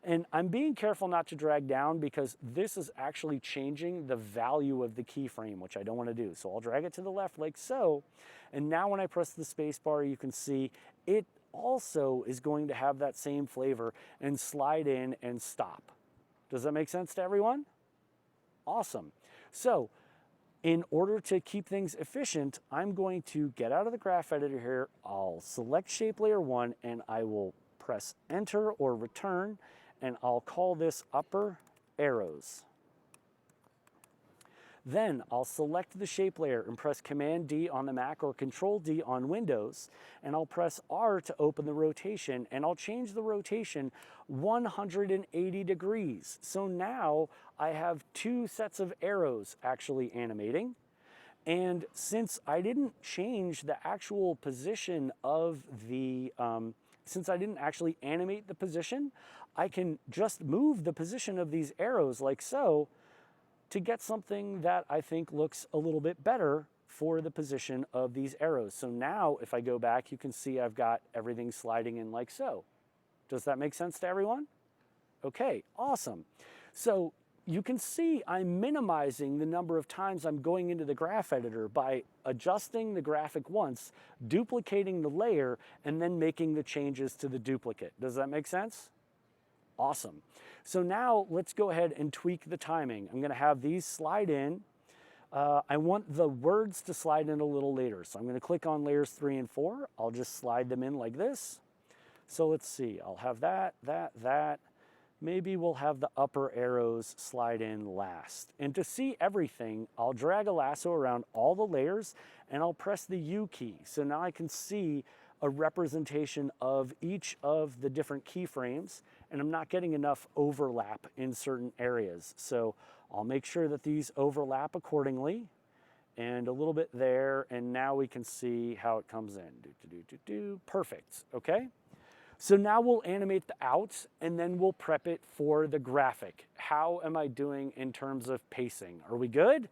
And I'm being careful not to drag down because this is actually changing the value of the keyframe, which I don't want to do. So I'll drag it to the left like so. And now when I press the space bar, you can see it also is going to have that same flavor and slide in and stop. Does that make sense to everyone? Awesome. So in order to keep things efficient, I'm going to get out of the graph editor here. I'll select shape layer 1 and I will press enter or return. And I'll call this upper arrows. Then I'll select the shape layer and press Command D on the Mac or Control D on Windows, and I'll press R to open the rotation, and I'll change the rotation 180 degrees. So now I have 2 sets of arrows actually animating. And since I didn't change the actual position of the since I didn't actually animate the position, I can just move the position of these arrows like so to get something that I think looks a little bit better for the position of these arrows. So now if I go back, you can see I've got everything sliding in like so. Does that make sense to everyone? Okay, awesome. So you can see I'm minimizing the number of times I'm going into the graph editor by adjusting the graphic once, duplicating the layer, and then making the changes to the duplicate. Does that make sense? Awesome. So now let's go ahead and tweak the timing. I'm going to have these slide in. I want the words to slide in a little later. So I'm going to click on layers 3 and 4. I'll just slide them in like this. So let's see. I'll have that, that. Maybe we'll have the upper arrows slide in last. And to see everything, I'll drag a lasso around all the layers and I'll press the U key. So now I can see a representation of each of the different keyframes, and I'm not getting enough overlap in certain areas. So I'll make sure that these overlap accordingly, and a little bit there, and now we can see how it comes in. Perfect, okay? So now we'll animate the out, and then we'll prep it for the graphic. How am I doing in terms of pacing? Are we good?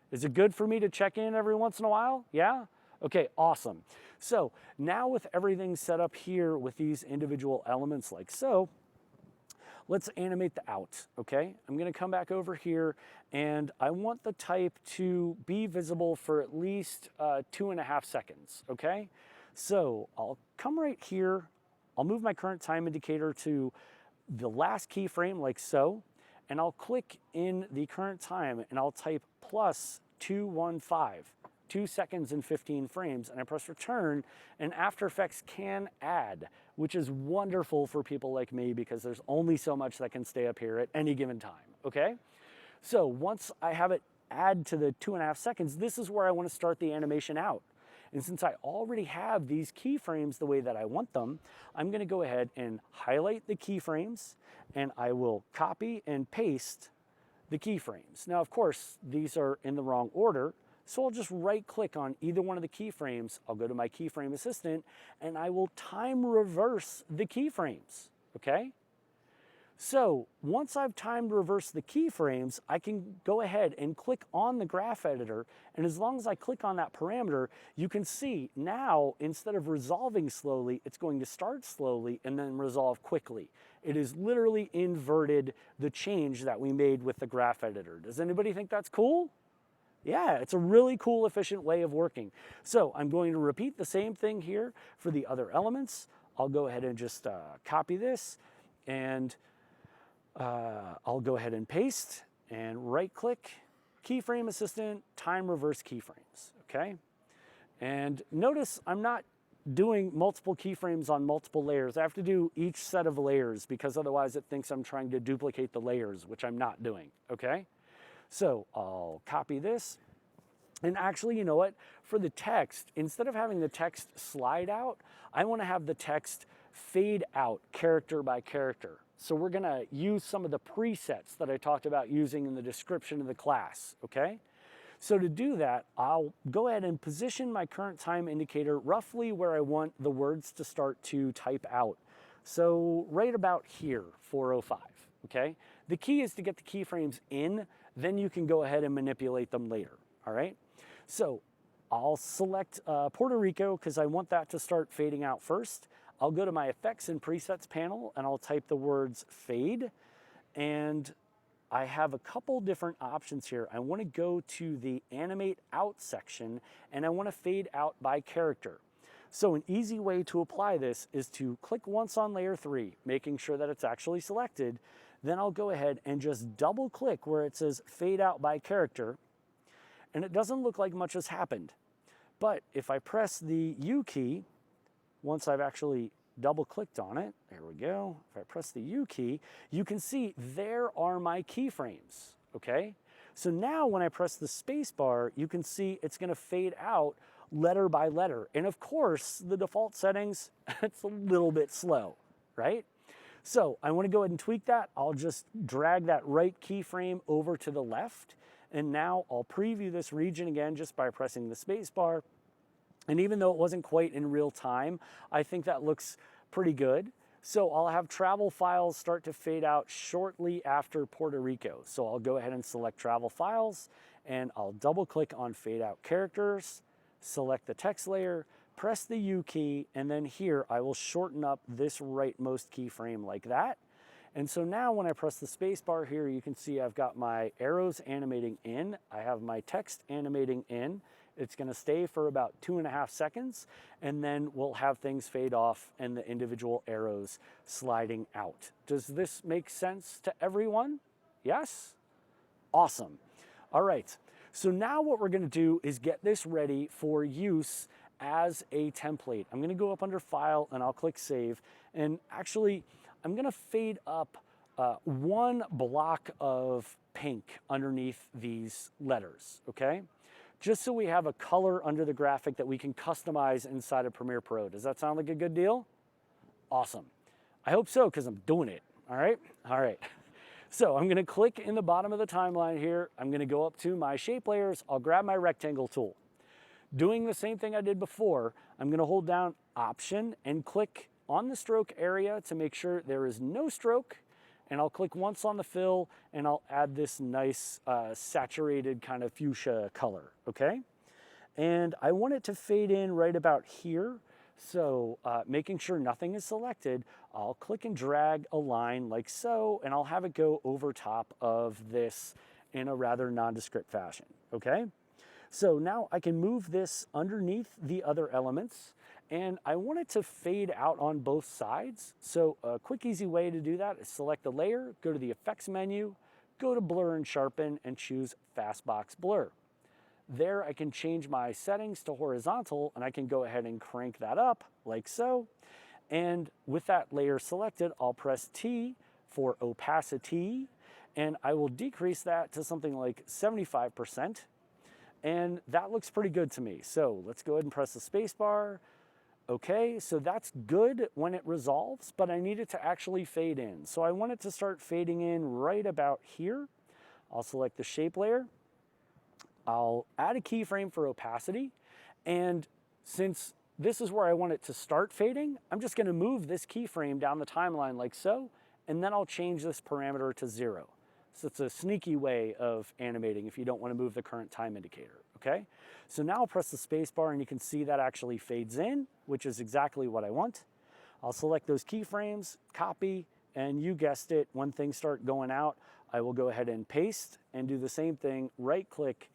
Is it good for me to check in every once in a while? Yeah? Okay, awesome. So now with everything set up here with these individual elements like so, let's animate the out, okay? I'm gonna come back over here and I want the type to be visible for at least 2.5 seconds, okay? So I'll come right here, I'll move my current time indicator to the last keyframe like so, and I'll click in the current time and I'll type plus 215. 2 seconds and 15 frames, and I press return, and After Effects can add, which is wonderful for people like me because there's only so much that can stay up here at any given time, okay? So once I have it add to the 2.5 seconds, this is where I want to start the animation out. And since I already have these keyframes the way that I want them, I'm going to go ahead and highlight the keyframes, and I will copy and paste the keyframes. Now, of course, these are in the wrong order, so I'll just right click on either one of the keyframes. I'll go to my keyframe assistant and I will time reverse the keyframes, okay? So once I've time reversed the keyframes, I can go ahead and click on the graph editor, and as long as I click on that parameter, you can see now instead of resolving slowly, it's going to start slowly and then resolve quickly. It is literally inverted the change that we made with the graph editor. Does anybody think that's cool? Yeah, it's a really cool, efficient way of working. So I'm going to repeat the same thing here for the other elements. I'll go ahead and just copy this, and I'll go ahead and paste and right click, keyframe assistant, time reverse keyframes, okay? And notice I'm not doing multiple keyframes on multiple layers. I have to do each set of layers because otherwise it thinks I'm trying to duplicate the layers, which I'm not doing, okay? So I'll copy this, and actually, you know what? For the text, instead of having the text slide out, I want to have the text fade out character by character. So we're going to use some of the presets that I talked about using in the description of the class, okay? So to do that, I'll go ahead and position my current time indicator roughly where I want the words to start to type out. So right about here, 4:05, okay? The key is to get the keyframes in, then you can go ahead and manipulate them later, all right? So I'll select Puerto Rico because I want that to start fading out first. I'll go to my Effects and Presets panel and I'll type the words fade, and I have a couple different options here. I want to go to the Animate Out section and I want to fade out by character. So an easy way to apply this is to click once on layer 3, making sure that it's actually selected. Then I'll go ahead and just double click where it says fade out by character, and it doesn't look like much has happened. But if I press the U key, once I've actually double clicked on it, there we go. If I press the U key, you can see there are my keyframes, okay? So now when I press the space bar, you can see it's gonna fade out letter by letter. And of course, the default settings, it's a little bit slow, right? So I want to go ahead and tweak that. I'll just drag that right keyframe over to the left. And now I'll preview this region again just by pressing the space bar. And even though it wasn't quite in real time, I think that looks pretty good. So I'll have travel files start to fade out shortly after Puerto Rico. So I'll go ahead and select travel files, and I'll double click on fade out characters, select the text layer, press the U key, and then here I will shorten up this rightmost keyframe like that. And so now when I press the space bar here, you can see I've got my arrows animating in, I have my text animating in. It's gonna stay for about 2.5 seconds, and then we'll have things fade off and the individual arrows sliding out. Does this make sense to everyone? Yes? Awesome. All right, so now what we're gonna do is get this ready for use as a template. I'm gonna go up under File and I'll click Save, and actually I'm gonna fade up one block of pink underneath these letters, okay? Just so we have a color under the graphic that we can customize inside of Premiere Pro. Does that sound like a good deal? Awesome. I hope so, because I'm doing it, all right? All right. So I'm gonna click in the bottom of the timeline here. I'm gonna go up to my shape layers. I'll grab my rectangle tool. Doing the same thing I did before, I'm gonna hold down Option and click on the stroke area to make sure there is no stroke, and I'll click once on the fill and I'll add this nice saturated kind of fuchsia color, okay? And I want it to fade in right about here. So making sure nothing is selected, I'll click and drag a line like so, and I'll have it go over top of this in a rather nondescript fashion, okay? So now I can move this underneath the other elements, and I want it to fade out on both sides. So a quick, easy way to do that is select the layer, go to the Effects menu, go to Blur and Sharpen, and choose Fastbox Blur. There I can change my settings to horizontal, and I can go ahead and crank that up like so. And with that layer selected, I'll press T for opacity, and I will decrease that to something like 75%. And that looks pretty good to me. So let's go ahead and press the space bar. Okay, so that's good when it resolves, but I need it to actually fade in. So I want it to start fading in right about here. I'll select the shape layer. I'll add a keyframe for opacity. And since this is where I want it to start fading, I'm just gonna move this keyframe down the timeline like so, and then I'll change this parameter to 0. So it's a sneaky way of animating if you don't want to move the current time indicator, okay? So now I'll press the space bar and you can see that actually fades in, which is exactly what I want. I'll select those keyframes, copy, and you guessed it, when things start going out, I will go ahead and paste and do the same thing, right click,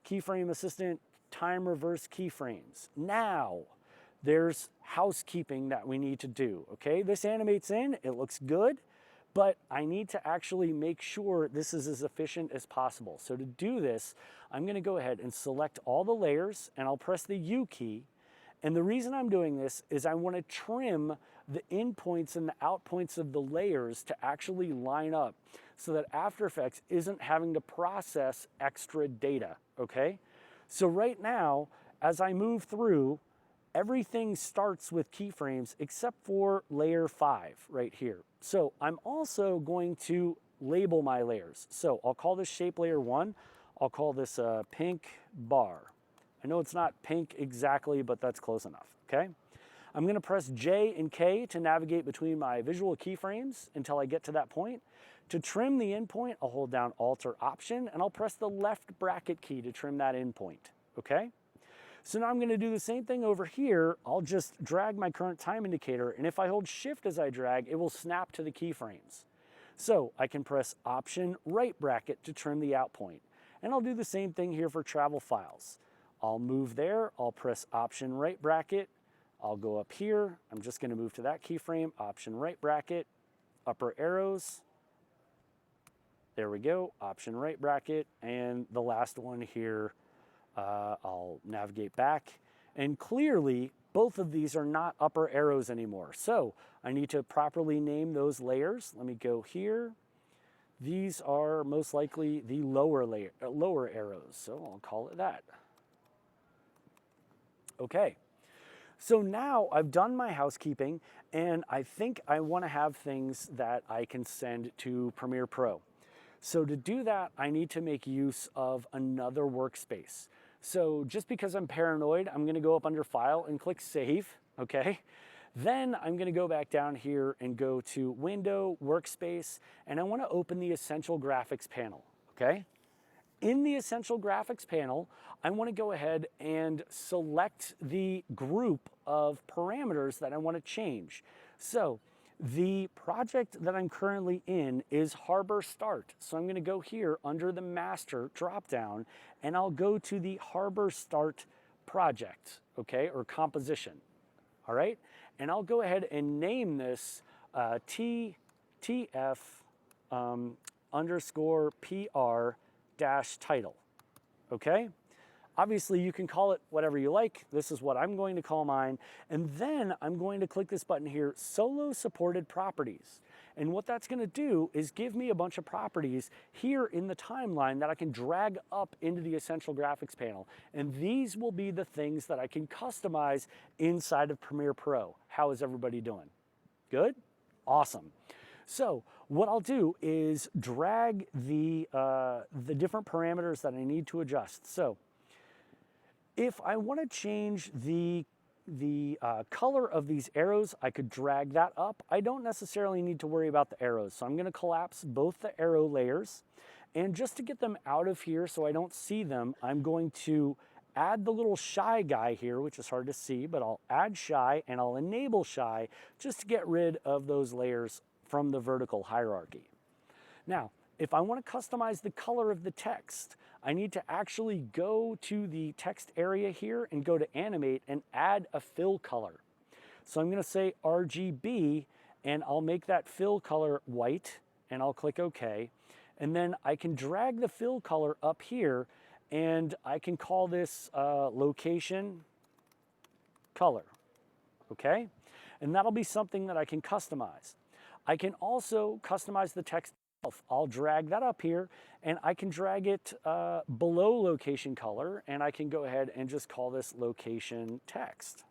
keyframe assistant, time reverse keyframes. Now, there's housekeeping that we need to do, okay? This animates in, it looks good, but I need to actually make sure this is as efficient as possible. So to do this, I'm gonna go ahead and select all the layers, and I'll press the U key. And the reason I'm doing this is I wanna trim the in points and the out points of the layers to actually line up so that After Effects isn't having to process extra data, okay? So right now, as I move through, everything starts with keyframes except for layer 5 right here. So I'm also going to label my layers. So I'll call this shape layer 1. I'll call this a pink bar. I know it's not pink exactly, but that's close enough, okay? I'm gonna press J and K to navigate between my visual keyframes until I get to that point. To trim the endpoint, I'll hold down Alt or Option, and I'll press the left bracket key to trim that endpoint, okay? So now I'm gonna do the same thing over here. I'll just drag my current time indicator, and if I hold Shift as I drag, it will snap to the keyframes. So I can press Option right bracket to trim the out point. And I'll do the same thing here for travel files. I'll move there, I'll press Option right bracket, I'll go up here, I'm just gonna move to that keyframe, Option right bracket, upper arrows, there we go, Option right bracket, and the last one here, I'll navigate back, and clearly both of these are not upper arrows anymore. So I need to properly name those layers. Let me go here. These are most likely the lower arrows, so I'll call it that. Okay, so now I've done my housekeeping, and I think I want to have things that I can send to Premiere Pro. So to do that, I need to make use of another workspace. So just because I'm paranoid, I'm gonna go up under File and click Save, okay? Then I'm going to go back down here and go to Window, Workspace, and I want to open the Essential Graphics panel, okay? In the Essential Graphics panel, I want to go ahead and select the group of parameters that I want to change. So the project that I'm currently in is Harbor Start. So I'm going to go here under the Master dropdown, and I'll go to the Harbor Start project, okay, or composition, all right? And I'll go ahead and name this TF underscore PR dash title, okay? Obviously you can call it whatever you like. This is what I'm going to call mine. And then I'm going to click this button here, Solo Supported Properties. And what that's gonna do is give me a bunch of properties here in the timeline that I can drag up into the Essential Graphics panel. And these will be the things that I can customize inside of Premiere Pro. How is everybody doing? Good? Awesome. So what I'll do is drag the different parameters that I need to adjust. So if I want to change the color of these arrows, I could drag that up. I don't necessarily need to worry about the arrows. So I'm going to collapse both the arrow layers. And just to get them out of here so I don't see them, I'm going to add the little shy guy here, which is hard to see, but I'll add shy and I'll enable shy just to get rid of those layers from the vertical hierarchy. Now, if I want to customize the color of the text, I need to actually go to the text area here and go to animate and add a fill color. So I'm going to say RGB and I'll make that fill color white and I'll click OK. And then I can drag the fill color up here and I can call this location color, okay? And that'll be something that I can customize. I can also customize the text itself. I'll drag that up here and I can drag it below location color and I can go ahead and just call this location text,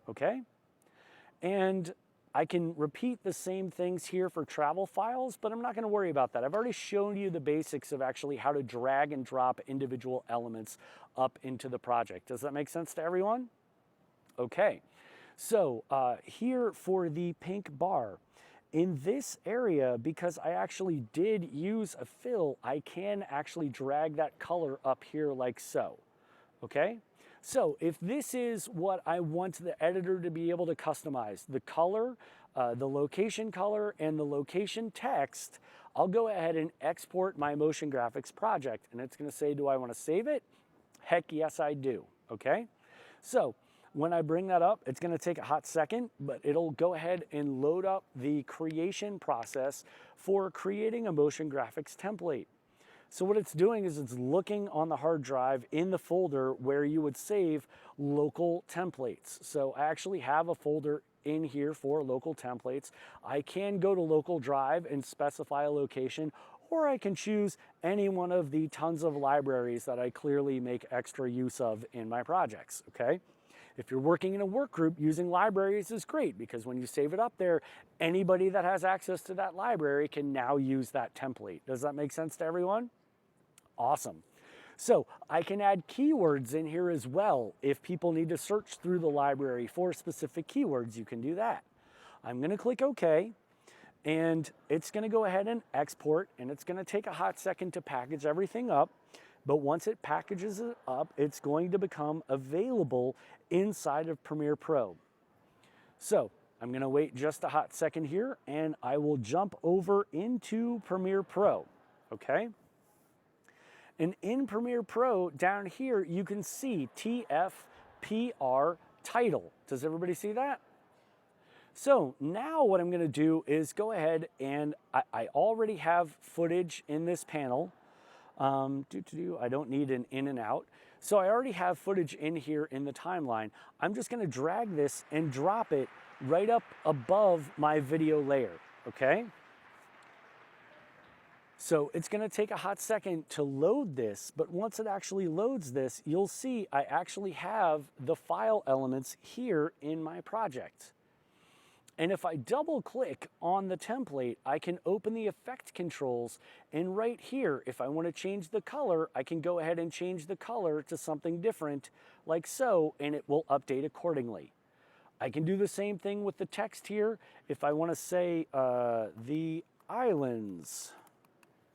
okay? And I can repeat the same things here for travel files, but I'm not going to worry about that. I've already shown you the basics of actually how to drag and drop individual elements up into the project. Does that make sense to everyone? Okay. So here for the pink bar, in this area, because I actually did use a fill, I can actually drag that color up here like so, okay? So if this is what I want the editor to be able to customize, the color, the location color, and the location text, I'll go ahead and export my motion graphics project. And it's gonna say, do I wanna save it? Heck yes, I do, okay? So when I bring that up, it's gonna take a hot second, but it'll go ahead and load up the creation process for creating a motion graphics template. So what it's doing is it's looking on the hard drive in the folder where you would save local templates. So I actually have a folder in here for local templates. I can go to local drive and specify a location, or I can choose any one of the tons of libraries that I clearly make extra use of in my projects, okay? If you're working in a work group, using libraries is great because when you save it up there, anybody that has access to that library can now use that template. Does that make sense to everyone? Awesome. So I can add keywords in here as well. If people need to search through the library for specific keywords, you can do that. I'm going to click OK, and it's going to go ahead and export, and it's going to take a hot second to package everything up. But once it packages it up, it's going to become available inside of Premiere Pro. So I'm going to wait just a hot second here, and I will jump over into Premiere Pro, okay? And in Premiere Pro, down here, you can see TFPR title. Does everybody see that? So now what I'm going to do is go ahead and I already have footage in this panel. I don't need an in and out. So I already have footage in here in the timeline. I'm just going to drag this and drop it right up above my video layer, okay? So it's going to take a hot second to load this, but once it actually loads this, you'll see I actually have the file elements here in my project. And if I double click on the template, I can open the effect controls, and right here, if I want to change the color, I can go ahead and change the color to something different like so, and it will update accordingly. I can do the same thing with the text here. If I want to say the islands,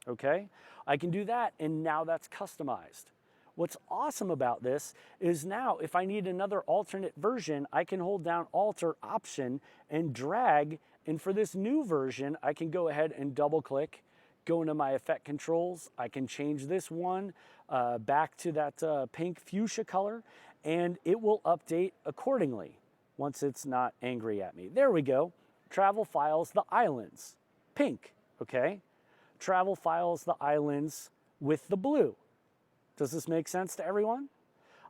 okay, I can do that, and now that's customized. What's awesome about this is now if I need another alternate version, I can hold down Alt or Option and drag, and for this new version, I can go ahead and double click, go into my effect controls. I can change this one back to that pink fuchsia color, and it will update accordingly once it's not angry at me. There we go. Travel files, the islands, pink, okay? Travel files, the islands with the blue. Does this make sense to everyone?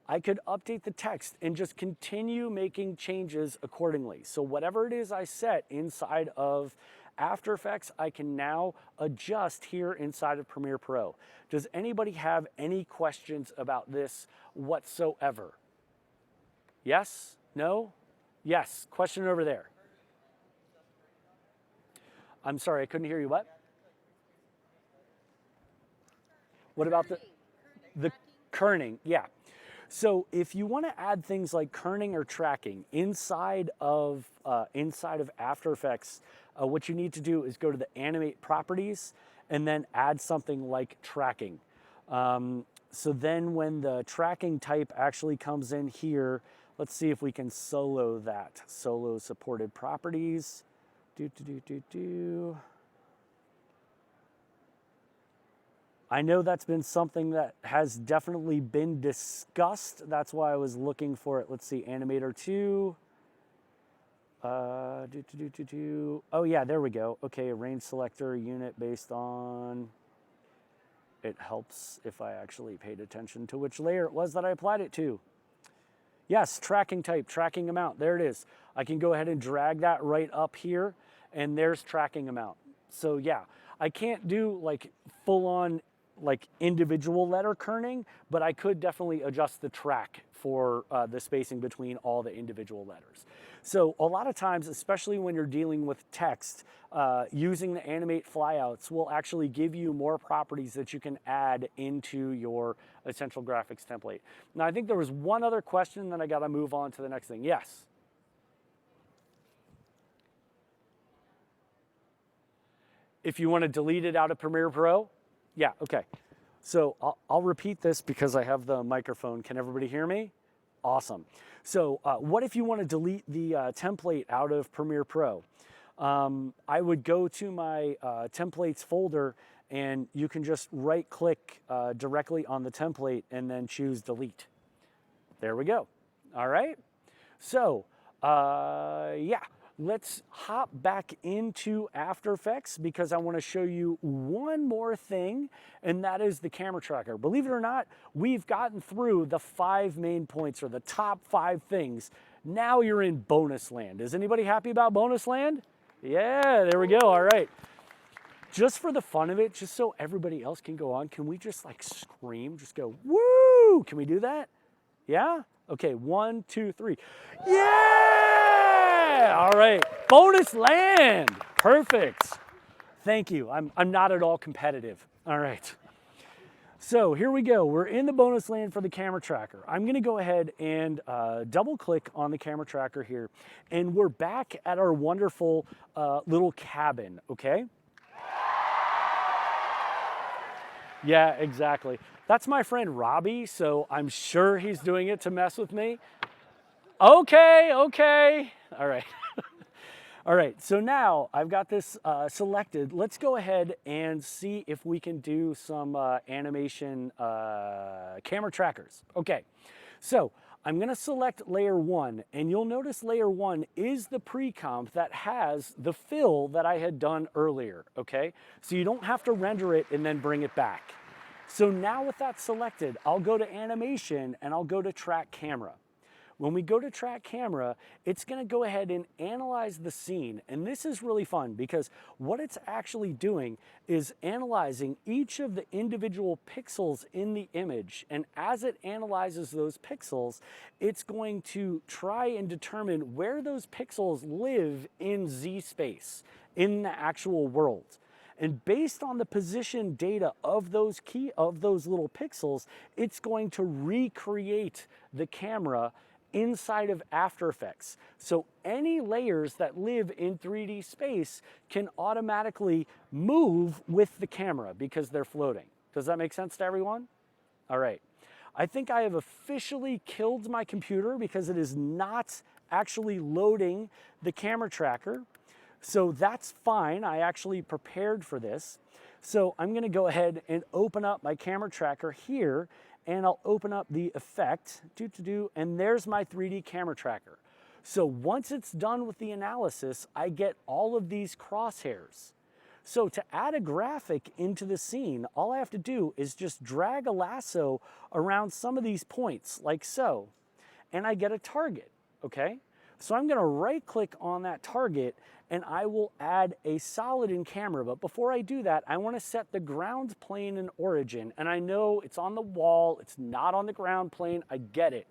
I could update the text and just continue making changes accordingly. So whatever it is I set inside of After Effects, I can now adjust here inside of Premiere Pro. Does anybody have any questions about this whatsoever? Yes? No? Yes. Question over there. I'm sorry, I couldn't hear you. What? What about the kerning? Yeah. So if you want to add things like kerning or tracking inside of After Effects, what you need to do is go to the Animate Properties and then add something like tracking. So then when the tracking type actually comes in here, let's see if we can solo that. Solo supported properties. I know that's been something that has definitely been discussed. That's why I was looking for it. Let's see, Animator 2. Oh yeah, there we go. Okay, a range selector unit based on, it helps if I actually paid attention to which layer it was that I applied it to. Yes, tracking type, tracking amount, there it is. I can go ahead and drag that right up here, and there's tracking amount. So yeah, I can't do like full on like individual letter kerning, but I could definitely adjust the track for the spacing between all the individual letters. So a lot of times, especially when you're dealing with text, using the animate flyouts will actually give you more properties that you can add into your Essential Graphics template. Now, I think there was one other question, then I got to move on to the next thing. Yes? If you want to delete it out of Premiere Pro? Yeah, okay. So I'll repeat this because I have the microphone. Can everybody hear me? Awesome. So what if you want to delete the template out of Premiere Pro? I would go to my templates folder, and you can just right click directly on the template and then choose delete. There we go. All right. So yeah. Let's hop back into After Effects because I want to show you one more thing, and that is the camera tracker. Believe it or not, we've gotten through the 5 main points, or the top 5 things. Now you're in bonus land. Is anybody happy about bonus land? Yeah, there we go. All right. Just for the fun of it, just so everybody else can go on, can we just like scream? Just go, woo! Can we do that? Yeah? Okay, 1, 2, 3. Yeah! All right, bonus land. Perfect. Thank you. I'm not at all competitive. All right. So here we go. We're in the bonus land for the camera tracker. I'm going to go ahead and double click on the camera tracker here, and we're back at our wonderful little cabin, okay? Yeah, exactly. That's my friend Robbie, so I'm sure he's doing it to mess with me. Okay, okay. All right. All right, so now I've got this selected. Let's go ahead and see if we can do some animation camera trackers. Okay, so I'm gonna select layer 1, and you'll notice layer 1 is the pre-comp that has the fill that I had done earlier, okay? So you don't have to render it and then bring it back. So now with that selected, I'll go to animation and I'll go to track camera. When we go to track camera, it's going to go ahead and analyze the scene. And this is really fun because what it's actually doing is analyzing each of the individual pixels in the image. And as it analyzes those pixels, it's going to try and determine where those pixels live in Z space, in the actual world. And based on the position data of those little pixels, it's going to recreate the camera inside of After Effects. So any layers that live in 3D space can automatically move with the camera because they're floating. Does that make sense to everyone? All right. I think I have officially killed my computer because it is not actually loading the camera tracker. So that's fine. I actually prepared for this. So I'm going to go ahead and open up my camera tracker here, and I'll open up the effect, and there's my 3D camera tracker. So once it's done with the analysis, I get all of these crosshairs. So to add a graphic into the scene, all I have to do is just drag a lasso around some of these points, like so, and I get a target, okay? So I'm gonna right-click on that target, and I will add a solid in camera. But before I do that, I wanna set the ground plane and origin. And I know it's on the wall, it's not on the ground plane, I get it.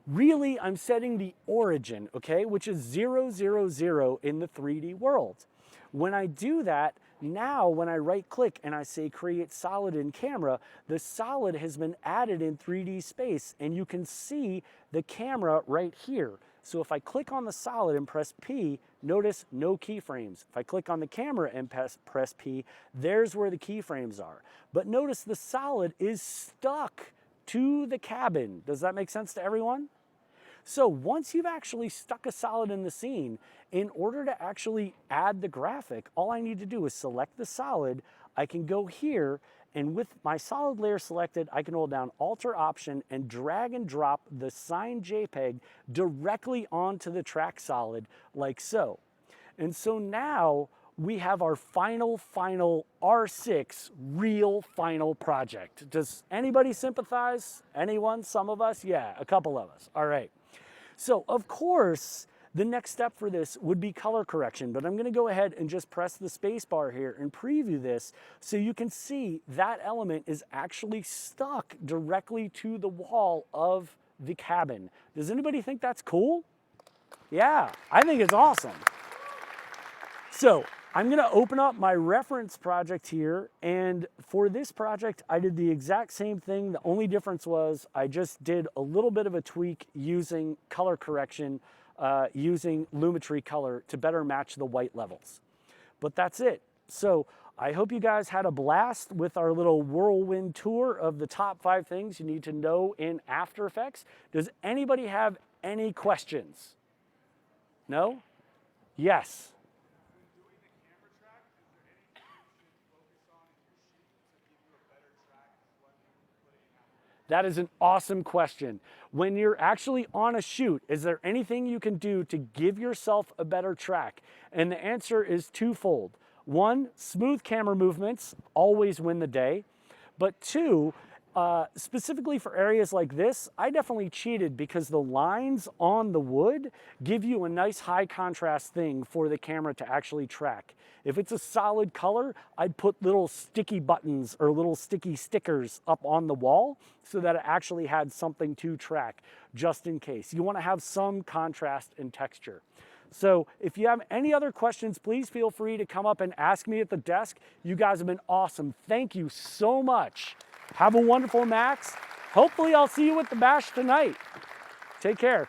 Really, I'm setting the origin, okay, which is 0, 0, 0 in the 3D world. When I do that, now when I right-click and I say create solid in camera, the solid has been added in 3D space, and you can see the camera right here. So if I click on the solid and press P, notice no keyframes. If I click on the camera and press P, there's where the keyframes are. But notice the solid is stuck to the cabin. Does that make sense to everyone? So once you've actually stuck a solid in the scene, in order to actually add the graphic, all I need to do is select the solid. I can go here, and with my solid layer selected, I can hold down Alt or Option and drag and drop the signed JPEG directly onto the track solid, like so. And so now we have our final R6 real final project. Does anybody sympathize? Anyone? Some of us? Yeah, a couple of us. All right. So of course, the next step for this would be color correction, but I'm gonna go ahead and just press the space bar here and preview this so you can see that element is actually stuck directly to the wall of the cabin. Does anybody think that's cool? Yeah, I think it's awesome. So I'm gonna open up my reference project here, and for this project, I did the exact same thing. The only difference was I just did a little bit of a tweak using color correction, using Lumetri color to better match the white levels. But that's it. So I hope you guys had a blast with our little whirlwind tour of the top 5 things you need to know in After Effects. Does anybody have any questions? No? Yes. That is an awesome question. When you're actually on a shoot, is there anything you can do to give yourself a better track? And the answer is twofold. 1, smooth camera movements always win the day. But 2, specifically for areas like this, I definitely cheated because the lines on the wood give you a nice high contrast thing for the camera to actually track. If it's a solid color, I'd put little sticky buttons or little sticky stickers up on the wall so that it actually had something to track just in case. You want to have some contrast and texture. So if you have any other questions, please feel free to come up and ask me at the desk. You guys have been awesome. Thank you so much. Have a wonderful Max. Hopefully I'll see you at the bash tonight. Take care.